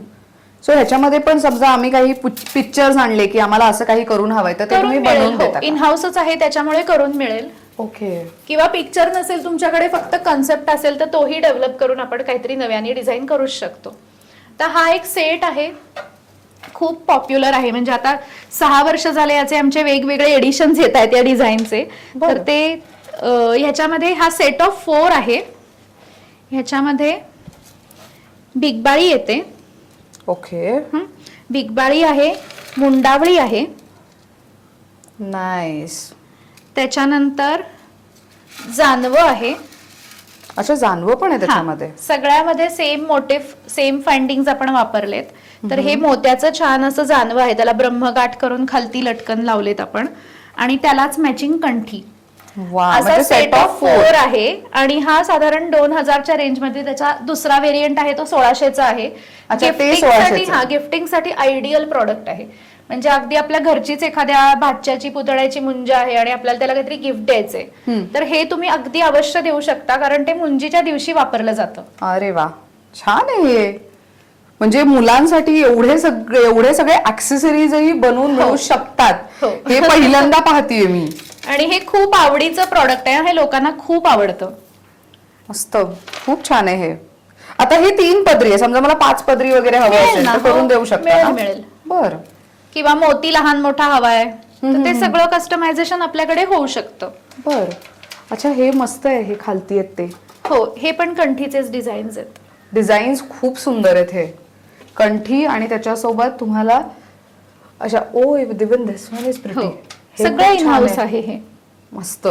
[SPEAKER 1] सो ह्याच्यामध्ये पण समजा आम्ही काही पिक्चर्स आणले की आम्हाला असं काही करून हवंय, तर ते तुम्ही बनवून देता
[SPEAKER 2] इन
[SPEAKER 1] का?
[SPEAKER 2] हाऊसच आहे त्याच्यामुळे करून मिळेल.
[SPEAKER 1] ओके.
[SPEAKER 2] किंवा पिक्चर नसेल तुमच्याकडे, फक्त कन्सेप्ट असेल, तर तोही डेव्हलप करून आपण काहीतरी नव्याने डिझाईन करूच शकतो. तर हा एक सेट आहे, खूप पॉप्युलर आहे. म्हणजे आता 6 वर्ष झाले याचे आमचे वेगवेगळे एडिशन्स येत आहेत या डिझाईनचे. तर ते ह्याच्यामध्ये हा सेट ऑफ 4 आहे. ह्याच्यामध्ये बिगबाळी येते.
[SPEAKER 1] ओके.
[SPEAKER 2] बिगबाळी आहे, मुंडावळी आहे,
[SPEAKER 1] नाईस.
[SPEAKER 2] त्याच्यानंतर जानवं आहे.
[SPEAKER 1] अच्छा, जानवं पण आहे त्याच्यामध्ये.
[SPEAKER 2] सगळ्यामध्ये सेम मोटिव्ह, सेम फाइंडिंग्स आपण वापरलेत. तर हे मोत्याचं छान असं जानवं आहे, त्याला ब्रह्मगाठ करून खालती लटकन लावलेत आपण, आणि त्यालाच मॅचिंग कंठी.
[SPEAKER 1] वा,
[SPEAKER 2] असा
[SPEAKER 1] म्हणजे
[SPEAKER 2] सेट ऑफ 4 आहे. आणि हा साधारण 2000च्या रेंज मध्ये. त्याचा दुसरा व्हेरियंट आहे तो 1600चा आहे.
[SPEAKER 1] अच्छा, ते
[SPEAKER 2] गिफ्टिंगसाठी
[SPEAKER 1] 1600.
[SPEAKER 2] गिफ्टिंगसाठी आयडियल प्रॉडक्ट आहे. म्हणजे अगदी आपल्या घरचीच एखाद्या भाच्याची पुतळ्याची मुंज आहे आणि आपल्याला त्याला काहीतरी गिफ्ट द्यायचंय, तर हे तुम्ही अगदी अवश्य देऊ शकता, कारण ते मुंजीच्या दिवशी वापरलं जातं.
[SPEAKER 1] अरे वा, छान आहे हे. म्हणजे मुलांसाठी एवढे सगळे ऍक्सेसरीजही बनवून मिळू शकतात.
[SPEAKER 2] हो.
[SPEAKER 1] हे पहिल्यांदा पाहतीये मी.
[SPEAKER 2] आणि हे खूप आवडीचं प्रॉडक्ट आहे, हे लोकांना खूप आवडतं.
[SPEAKER 1] मस्त, खूप छान आहे हे. आता हे 3 पदरी आहे, समजा मला 5 पदरी वगैरे हवं
[SPEAKER 2] मिळेल
[SPEAKER 1] असेल
[SPEAKER 2] ना,
[SPEAKER 1] तर करून
[SPEAKER 2] हो.
[SPEAKER 1] देऊ शकता ना?
[SPEAKER 2] मिळेल.
[SPEAKER 1] बर.
[SPEAKER 2] किंवा मोती लहान मोठा हवाय, तर ते सगळं कस्टमायझेशन आपल्याकडे होऊ शकतं.
[SPEAKER 1] बर. अच्छा, हे मस्त आहे. हे खालती आहेत ते.
[SPEAKER 2] हो, हे पण कंठीचेच डिझाईन्स आहेत.
[SPEAKER 1] डिझाईन्स खूप सुंदर आहेत. हे कंठी आणि त्याच्यासोबत तुम्हाला अशा, oh even this one is pretty.
[SPEAKER 2] सगळं इन हाऊस आहे हे.
[SPEAKER 1] मस्त.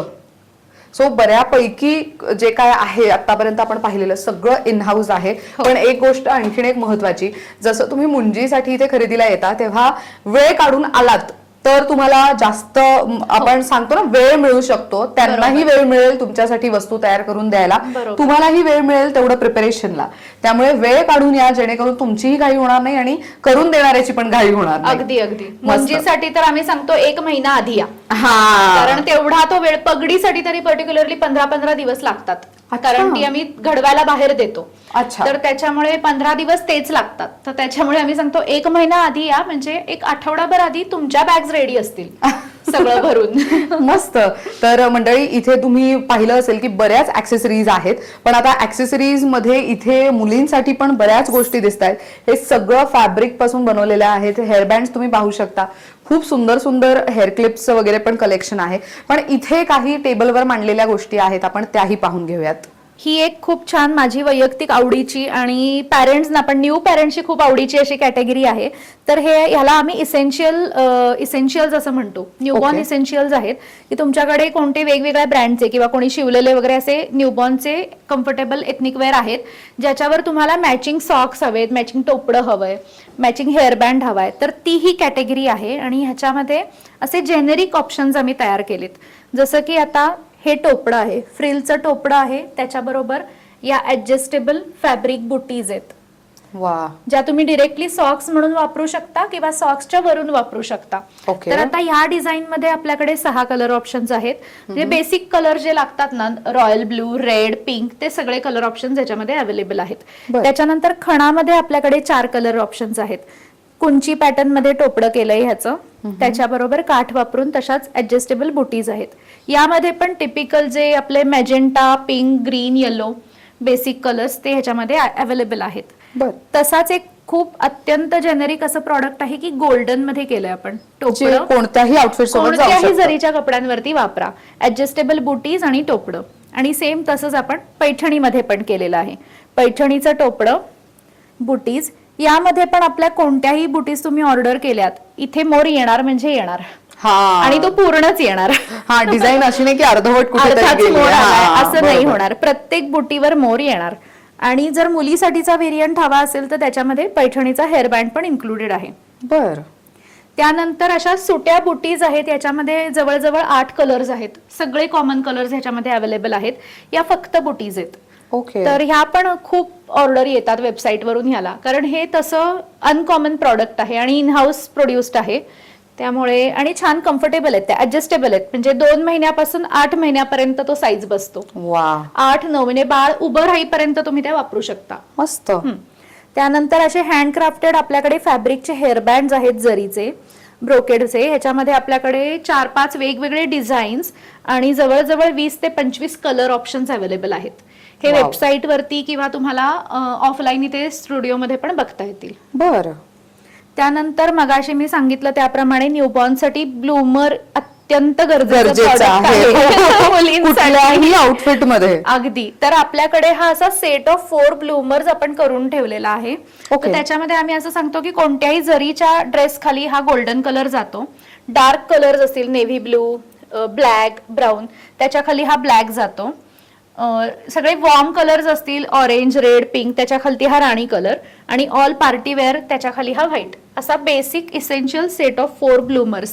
[SPEAKER 1] सो बऱ्यापैकी जे काय आहे आतापर्यंत आपण पाहिलेलं सगळं इन हाऊस आहे. पण एक गोष्ट आणखीन एक महत्वाची, जसं तुम्ही मुंजीसाठी इथे खरेदीला येता तेव्हा वेळ काढून आलात तर तुम्हाला जास्त आपण सांगतो ना वेळ मिळू शकतो, त्यांनाही वेळ मिळेल तुमच्यासाठी वस्तू तयार करून द्यायला, तुम्हालाही वेळ मिळेल तेवढं प्रिपरेशनला. त्यामुळे वेळ काढून या जेणेकरून तुमचीही घाई होणार नाही आणि करून देणाऱ्याची पण घाई होणार नाही.
[SPEAKER 2] अगदी अगदी. मुंजीसाठी तर आम्ही सांगतो 1 महिना आधी या,
[SPEAKER 1] हा,
[SPEAKER 2] कारण तेवढा तो वेळ. पगडीसाठी तरी पर्टिक्युलरली 15-15 दिवस लागतात, कारण ती आम्ही घडवायला बाहेर देतो.
[SPEAKER 1] अच्छा.
[SPEAKER 2] तर त्याच्यामुळे 15 दिवस तेच लागतात. तर त्याच्यामुळे आम्ही सांगतो 1 महिना आधी या, म्हणजे 1 आठवडाभर आधी तुमच्या बॅग्स रेडी असतील सगळं भरून.
[SPEAKER 1] मस्त. तर मंडळी इथे तुम्ही पाहिलं असेल की बऱ्याच ऍक्सेसरीज आहेत, पण आता ऍक्सेसरीज मध्ये इथे मुलींसाठी पण बऱ्याच गोष्टी दिसत आहेत. हे सगळं फॅब्रिक पासून बनवलेलं आहेत. हेअरबँड तुम्ही पाहू शकता, खूप सुंदर सुंदर हेअर क्लिप्स वगैरे पण कलेक्शन आहे. पण इथे काही टेबलवर मांडलेल्या गोष्टी आहेत, आपण त्याही पाहून घेऊयात.
[SPEAKER 2] ही एक खूप छान माझी वैयक्तिक आवडीची आणि पॅरेंट्सना पण न्यू पॅरेंट्सची खूप आवडीची अशी कॅटेगरी आहे. तर ह्याला आम्ही इसेन्शियल्स असं म्हणतो. न्यूबॉर्न इसेन्शियल्स आहेत की तुमच्याकडे कोणते वेगवेगळ्या ब्रँडचे किंवा कोणी शिवलेले वगैरे असे न्यूबॉर्नचे कम्फर्टेबल एथनिक वेअर आहेत, ज्याच्यावर तुम्हाला मॅचिंग सॉक्स हवेत, मॅचिंग टोपडं हवंय, मॅचिंग हेअरबँड हवाय. तर ती ही कॅटेगरी आहे आणि ह्याच्यामध्ये असे जेनेरिक ऑप्शन्स आम्ही तयार केलेत. जसं की आता हे टोपडं आहे, फ्रिलचं टोपडं आहे, त्याच्याबरोबर या ऍडजस्टेबल फॅब्रिक बुटीज आहेत,
[SPEAKER 1] वा,
[SPEAKER 2] ज्या तुम्ही डिरेक्टली सॉक्स म्हणून वापरू शकता किंवा सॉक्सच्या वरून वापरू शकता. तर आता या डिझाईन मध्ये आपल्याकडे 6 कलर ऑप्शन्स आहेत. म्हणजे बेसिक कलर जे लागतात ना, रॉयल ब्लू, रेड, पिंक, ते सगळे कलर ऑप्शन्स याच्यामध्ये अवेलेबल आहेत. त्याच्यानंतर खणामध्ये आपल्याकडे 4 कलर ऑप्शन्स आहेत. कुंची पॅटर्न मध्ये टोपडं केलंय ह्याचं, त्याच्याबरोबर काठ वापरून तशाच ऍडजस्टेबल बुटीज आहेत. यामध्ये पण टिपिकल जे आपले magenta, pink, green, yellow basic colours ते ह्याच्यामध्ये अवेलेबल आहेत. तसाच एक खूप अत्यंत जेनेरिक असं प्रॉडक्ट आहे की गोल्डन मध्ये केलंय आपण. टोपडं
[SPEAKER 1] कोणत्याही आउटफिट सोबत
[SPEAKER 2] कोणत्याही जरीच्या कपड्यांवरती वापरा, ऍडजस्टेबल बुटीज आणि टोपडं. आणि सेम तसंच आपण पैठणीमध्ये पण केलेलं आहे. पैठणीचं टोपडं, बुटीज, यामध्ये पण आपल्या कोणत्याही बुटीज तुम्ही ऑर्डर केल्यात इथे मोर येणार म्हणजे येणार, आणि तो पूर्णच येणार.
[SPEAKER 1] हा, डिझाईन अशी नाही की अर्धवट कुठेतरी
[SPEAKER 2] मोर आलाय असं नाही होणार, प्रत्येक बुटीवर मोर येणार. आणि जर मुलीसाठीचा व्हेरियंट हवा असेल तर त्याच्यामध्ये पैठणीचा हेअरबँड पण इन्क्लुडेड आहे.
[SPEAKER 1] बर.
[SPEAKER 2] त्यानंतर अशा सुट्या बुटीज आहेत, याच्यामध्ये जवळजवळ 8 कलर्स आहेत. सगळे कॉमन कलर्स ह्याच्यामध्ये अवेलेबल आहेत. या फक्त बुटीज आहेत. तर ह्या पण खूप ऑर्डर येतात वेबसाईटवरून ह्याला, कारण हे तसं अनकॉमन प्रॉडक्ट आहे आणि इन हाऊस प्रोड्युस्ड आहे. त्यामुळे आणि छान कम्फर्टेबल आहेत, त्या ऍडजस्टेबल आहेत. म्हणजे 2 महिन्यापासून 8 महिन्यापर्यंत तो साईज बसतो. 8-9 महिने बाळ उभं राहीपर्यंत तुम्ही त्या वापरू शकता.
[SPEAKER 1] मस्त.
[SPEAKER 2] त्यानंतर असे हँडक्राफ्टेड आपल्याकडे फॅब्रिकचे हेअरबँड्स आहेत, जरीचे, ब्रोकेडचे. ह्याच्यामध्ये आपल्याकडे 4-5 वेगवेगळे डिझाईन्स आणि जवळजवळ 20 ते 25 कलर ऑप्शन्स अवेलेबल आहेत. हे वेबसाईट वरती किंवा तुम्हाला ऑफलाईन इथे स्टुडिओमध्ये पण बघता येतील.
[SPEAKER 1] बरं.
[SPEAKER 2] त्यानंतर मगाशी मी सांगितलं त्याप्रमाणे न्यूबॉर्न साठी ब्लूमर अत्यंत गरजेचं आहे मुलींसाठी
[SPEAKER 1] आउटफिट मध्ये.
[SPEAKER 2] अगदी. तर आपल्याकडे हा असा सेट ऑफ 4 ब्लूमर्स आपण करून ठेवलेला आहे. त्याच्यामध्ये आम्ही असं सांगतो की कोणत्याही जरीच्या ड्रेस खाली हा गोल्डन कलर जातो. डार्क कलर्स असतील, नेव्ही ब्लू, ब्लॅक, ब्राऊन, त्याच्या खाली हा ब्लॅक जातो. सगळे वॉर्म कलर्स असतील, ऑरेंज, रेड, पिंक, त्याच्या खाली हा राणी कलर, आणि ऑल पार्टी वेअर त्याच्या खाली हा व्हाईट. असा basic essential set of 4 bloomers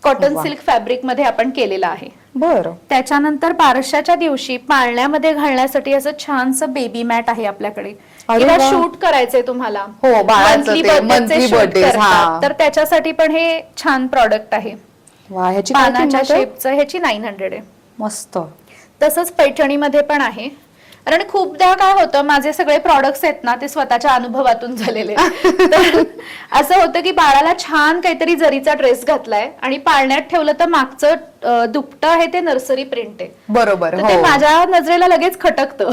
[SPEAKER 2] cotton silk fabric मध्ये आपण केलेला आहे.
[SPEAKER 1] बरं.
[SPEAKER 2] त्याच्यानंतर बारशाच्या दिवशी पाळण्यामध्ये घालण्यासाठी असं छानसं बेबी मॅट आहे आपल्याकडे. किंवा शूट करायचंय तुम्हाला, मंथली बर्थडे, तर त्याच्यासाठी पण हे छान प्रॉडक्ट आहे. पानाच्या शेपचं. ह्याची 900 आहे.
[SPEAKER 1] मस्त.
[SPEAKER 2] तसंच पैठणीमध्ये पण आहे. कारण खूपदा काय होतं, माझे सगळे प्रॉडक्ट्स आहेत ना ते स्वतःच्या अनुभवातून झालेले. तर असं होतं की बाळाला छान काहीतरी जरीचा ड्रेस घातलाय आणि पाळण्यात ठेवलं तर मागचं दुपटं आहे ते नर्सरी प्रिंट आहे.
[SPEAKER 1] बरोबर.
[SPEAKER 2] ते माझ्या नजरेला लगेच खटकतं.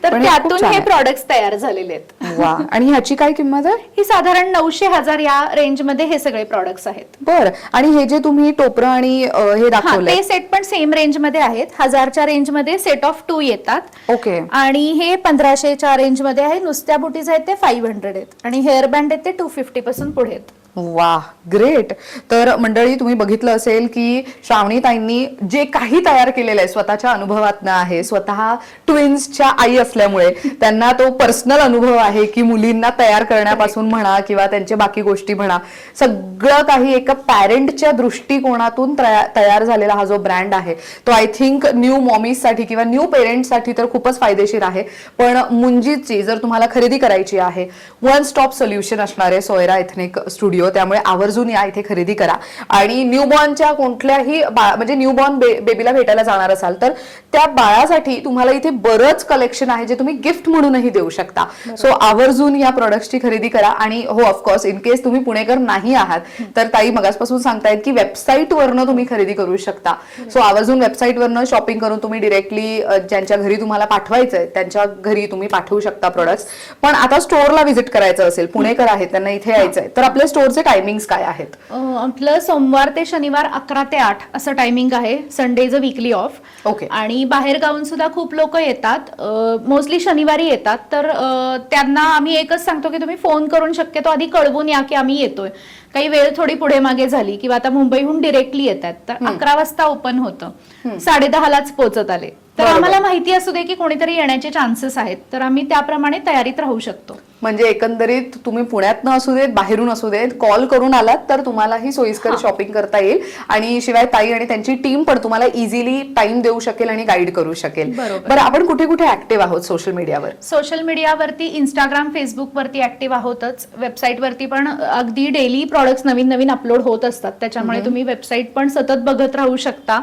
[SPEAKER 2] तर त्यातून हे प्रॉडक्ट्स तयार झालेले आहेत.
[SPEAKER 1] वा. आणि ह्याची काय किंमत आहे?
[SPEAKER 2] ही साधारण 900-1000 या रेंज मध्ये हे सगळे प्रॉडक्ट्स आहेत.
[SPEAKER 1] बरं. आणि हे जे तुम्ही टोपरं आणि हे दाखवले
[SPEAKER 2] ते सेट पण सेम रेंज मध्ये आहेत. 1000च्या रेंज मध्ये सेट ऑफ 2 येतात.
[SPEAKER 1] ओके.
[SPEAKER 2] आणि हे 1500च्या रेंज मध्ये आहे. नुसत्या बुटीज आहेत ते 500 आहेत आणि हेअरबँड आहेत ते 250 पासून पुढे आहेत.
[SPEAKER 1] वा ग्रेट. तर मंडळी तुम्ही बघितलं असेल की श्रावणीताईंनी जे काही तयार केलेलं आहे स्वतःच्या अनुभवातनं आहे, स्वतः ट्विन्सच्या आई असल्यामुळे त्यांना तो पर्सनल अनुभव आहे की मुलींना तयार करण्यापासून म्हणा किंवा त्यांच्या बाकी गोष्टी म्हणा, सगळं काही एका पॅरेंटच्या दृष्टिकोनातून तयार झालेला हा जो ब्रँड आहे तो आय थिंक न्यू मॉमीजसाठी किंवा न्यू पेरेंट्ससाठी तर खूपच फायदेशीर आहे. पण मुंजीची जर तुम्हाला खरेदी करायची आहे, वन स्टॉप सोल्युशन असणार आहे सोयरा एथनिक स्टुडिओ. त्यामुळे आवर्जून या इथे खरेदी करा. आणि न्यूबॉर्नच्या कोणत्याही म्हणजे न्यूबॉर्न बेबीला भेटायला जाणार असाल तर त्या बाळासाठी तुम्हाला इथे बरंच कलेक्शन आहे जे तुम्ही गिफ्ट म्हणूनही देऊ शकता. सो आवर्जून या प्रोडक्ट्सची खरेदी करा. आणि हो ऑफकोर्स इन केस तुम्ही पुणेकर नाही आहात तर ताई मगासपासून सांगतायत की वेबसाईटवरनं तुम्ही खरेदी करू शकता. सो आवर्जून वेबसाईटवरनं शॉपिंग करून तुम्ही डिरेक्टली ज्यांच्या घरी तुम्हाला पाठवायचंय त्यांच्या घरी तुम्ही पाठवू शकता प्रोडक्ट्स. पण आता स्टोअरला व्हिजिट करायचं असेल, पुणेकर आहेत त्यांना इथे यायचंय, तर आपल्या स्टोअरचे टायमिंग्स काय आहेत?
[SPEAKER 2] आपलं सोमवार ते शनिवार 11 ते 8 असं टायमिंग आहे. Sunday is a weekly off.
[SPEAKER 1] Okay.
[SPEAKER 2] आणि बाहेर गावून सुद्धा खूप लोक येतात, मोस्टली शनिवारी येतात. तर त्यांना आम्ही एकच सांगतो की तुम्ही फोन करून शक्यतो आधी कळवून या की आम्ही येतोय. काही वेळ थोडी पुढे मागे झाली किंवा आता मुंबईहून डिरेक्टली येतात तर 11 वाजता ओपन होतं, 10:30लाच पोहोचत आले तर आम्हाला माहिती असू दे की कोणीतरी येण्याचे चान्सेस आहेत, तर आम्ही त्याप्रमाणे तयारीत राहू शकतो.
[SPEAKER 1] म्हणजे एकंदरीत तुम्ही पुण्यातनं असू देत बाहेरून असू देत कॉल करून आलात तर तुम्हालाही सोयीस्कर शॉपिंग करता येईल. आणि शिवाय ताई आणि त्यांची टीम पण तुम्हाला इझिली टाइम देऊ शकेल आणि गाईड करू शकेल. बरं, आपण कुठे कुठे ऍक्टिव्ह आहोत सोशल मीडियावर?
[SPEAKER 2] सोशल मीडियावरती इंस्टाग्राम, फेसबुक वरती ऍक्टिव्ह आहोतच. वेबसाईटवरती पण अगदी डेली प्रॉडक्ट्स नवीन नवीन अपलोड होत असतात, त्याच्यामुळे तुम्ही वेबसाईट पण सतत बघत राहू शकता.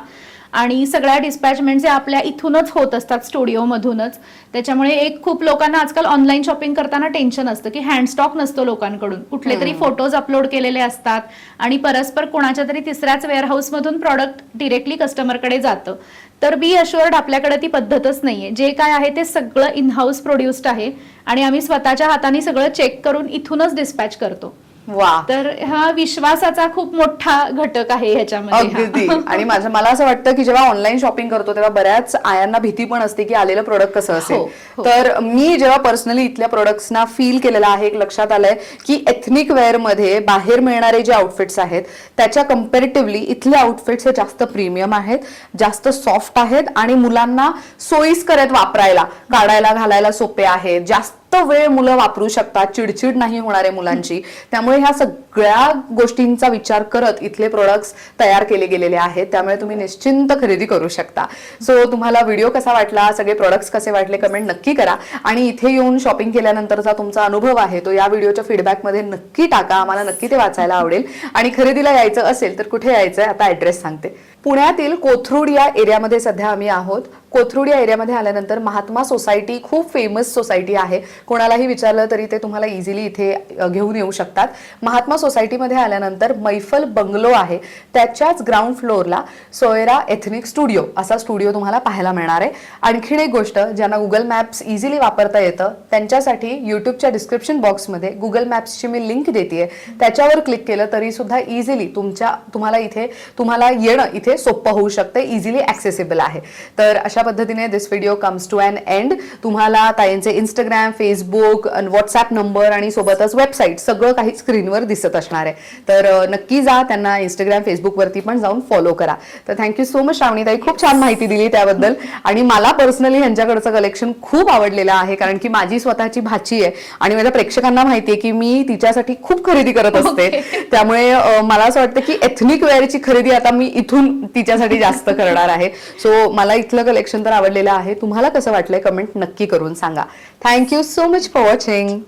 [SPEAKER 2] आणि सगळ्या डिस्पॅचमेंट आपल्या इथूनच होत असतात, स्टुडिओमधूनच. त्याच्यामुळे एक खूप लोकांना आजकाल ऑनलाईन शॉपिंग करताना टेन्शन असतं की हँडस्टॉक नसतो लोकांकडून, कुठले तरी फोटोज अपलोड केलेले असतात आणि परस्पर कोणाच्या तरी तिसऱ्याच वेअरहाऊस मधून प्रॉडक्ट डिरेक्टली कस्टमरकडे जातं. तर बी अश्युअर्ड आपल्याकडे ती पद्धतच नाहीये. जे काय आहे ते सगळं इन हाऊस प्रोड्युस्ड आहे आणि आम्ही स्वतःच्या हाताने सगळं चेक करून इथूनच डिस्पॅच करतो.
[SPEAKER 1] वा.
[SPEAKER 2] तर हा विश्वासाचा खूप मोठा घटक आहे ह्याच्यामध्ये.
[SPEAKER 1] अगदी. आणि मला असं वाटतं की जेव्हा ऑनलाईन शॉपिंग करतो तेव्हा बऱ्याच आयांना भीती पण असते की आलेलं प्रोडक्ट कसं असेल. तर मी जेव्हा पर्सनली इथल्या प्रोडक्ट्सना फील केलेलं आहे, एक लक्षात आलंय की एथनिक वेअर मध्ये बाहेर मिळणारे जे आउटफिट्स आहेत त्याच्या कम्पॅरेटिव्हली इथले आउटफिट्स हे जास्त प्रीमियम आहेत, जास्त सॉफ्ट आहेत आणि मुलांना सोयीस्कर आहेत वापरायला, काढायला घालायला सोपे आहेत, जास्त वेळ मुलं वापरू शकतात, चिडचिड नाही होणारे मुलांची. त्यामुळे ह्या सगळ्या गोष्टींचा विचार करत इथले प्रोडक्ट्स तयार केले गेलेले आहेत. त्यामुळे तुम्ही निश्चिंत खरेदी करू शकता. सो तुम्हाला व्हिडिओ कसा वाटला, सगळे प्रोडक्ट्स कसे वाटले कमेंट नक्की करा. आणि इथे येऊन शॉपिंग केल्यानंतरचा तुमचा अनुभव आहे तो या व्हिडिओच्या फीडबॅकमध्ये नक्की टाका, आम्हाला नक्की ते वाचायला आवडेल. आणि खरेदीला यायचं असेल तर कुठे यायचंय आता ऍड्रेस सांगते. पुण्यातील कोथरूड या एरियामध्ये सध्या आम्ही आहोत. कोथरूड या एरियामध्ये आल्यानंतर महात्मा सोसायटी खूप फेमस सोसायटी आहे. कोणालाही विचारलं तरी ते तुम्हाला इझिली इथे घेऊन येऊ शकतात. महात्मा सोसायटीमध्ये आल्यानंतर मैफल बंगलो आहे, त्याच्याच ग्राउंड फ्लोअरला सोयरा एथनिक स्टुडिओ असा स्टुडिओ तुम्हाला पाहायला मिळणार आहे. आणखीन एक गोष्ट, ज्यांना गुगल मॅप्स इझिली वापरता येतं त्यांच्यासाठी युट्यूबच्या डिस्क्रिप्शन बॉक्समध्ये गुगल मॅप्सची मी लिंक देतेय, त्याच्यावर क्लिक केलं तरी सुद्धा इझिली तुम्हाला येणं इथे सोपं होऊ शकतं, इझिली ऍक्सेसिबल आहे. तर अशा पद्धतीने this video comes to an end. तुम्हाला ताईंचे इंस्टाग्राम, फेसबुक, व्हॉट्सअप नंबर आणि सोबतच वेबसाईट सगळं काही स्क्रीनवर दिसत असणार आहे. तर नक्की जा, त्यांना इंस्टाग्राम, फेसबुक वरती पण जाऊन फॉलो करा. तर थँक्यू सो मच श्रावणीताई, खूप छान माहिती दिली त्याबद्दल. आणि मला पर्सनली ह्यांच्याकडचं कलेक्शन खूप आवडलेलं आहे, कारण की माझी स्वतःची भाची आहे आणि माझ्या प्रेक्षकांना माहितीये की मी तिच्यासाठी खूप खरेदी करत असते. त्यामुळे मला असं वाटतं की एथनिक वेअरची खरेदी आता मी इथून तिच्यासाठी जास्त करणार आहे. सो मला इथलं कलेक्शन तर आवडलेलं आहे. तुम्हाला कसं वाटलंय कमेंट नक्की करून सांगा. Thank you so much for watching.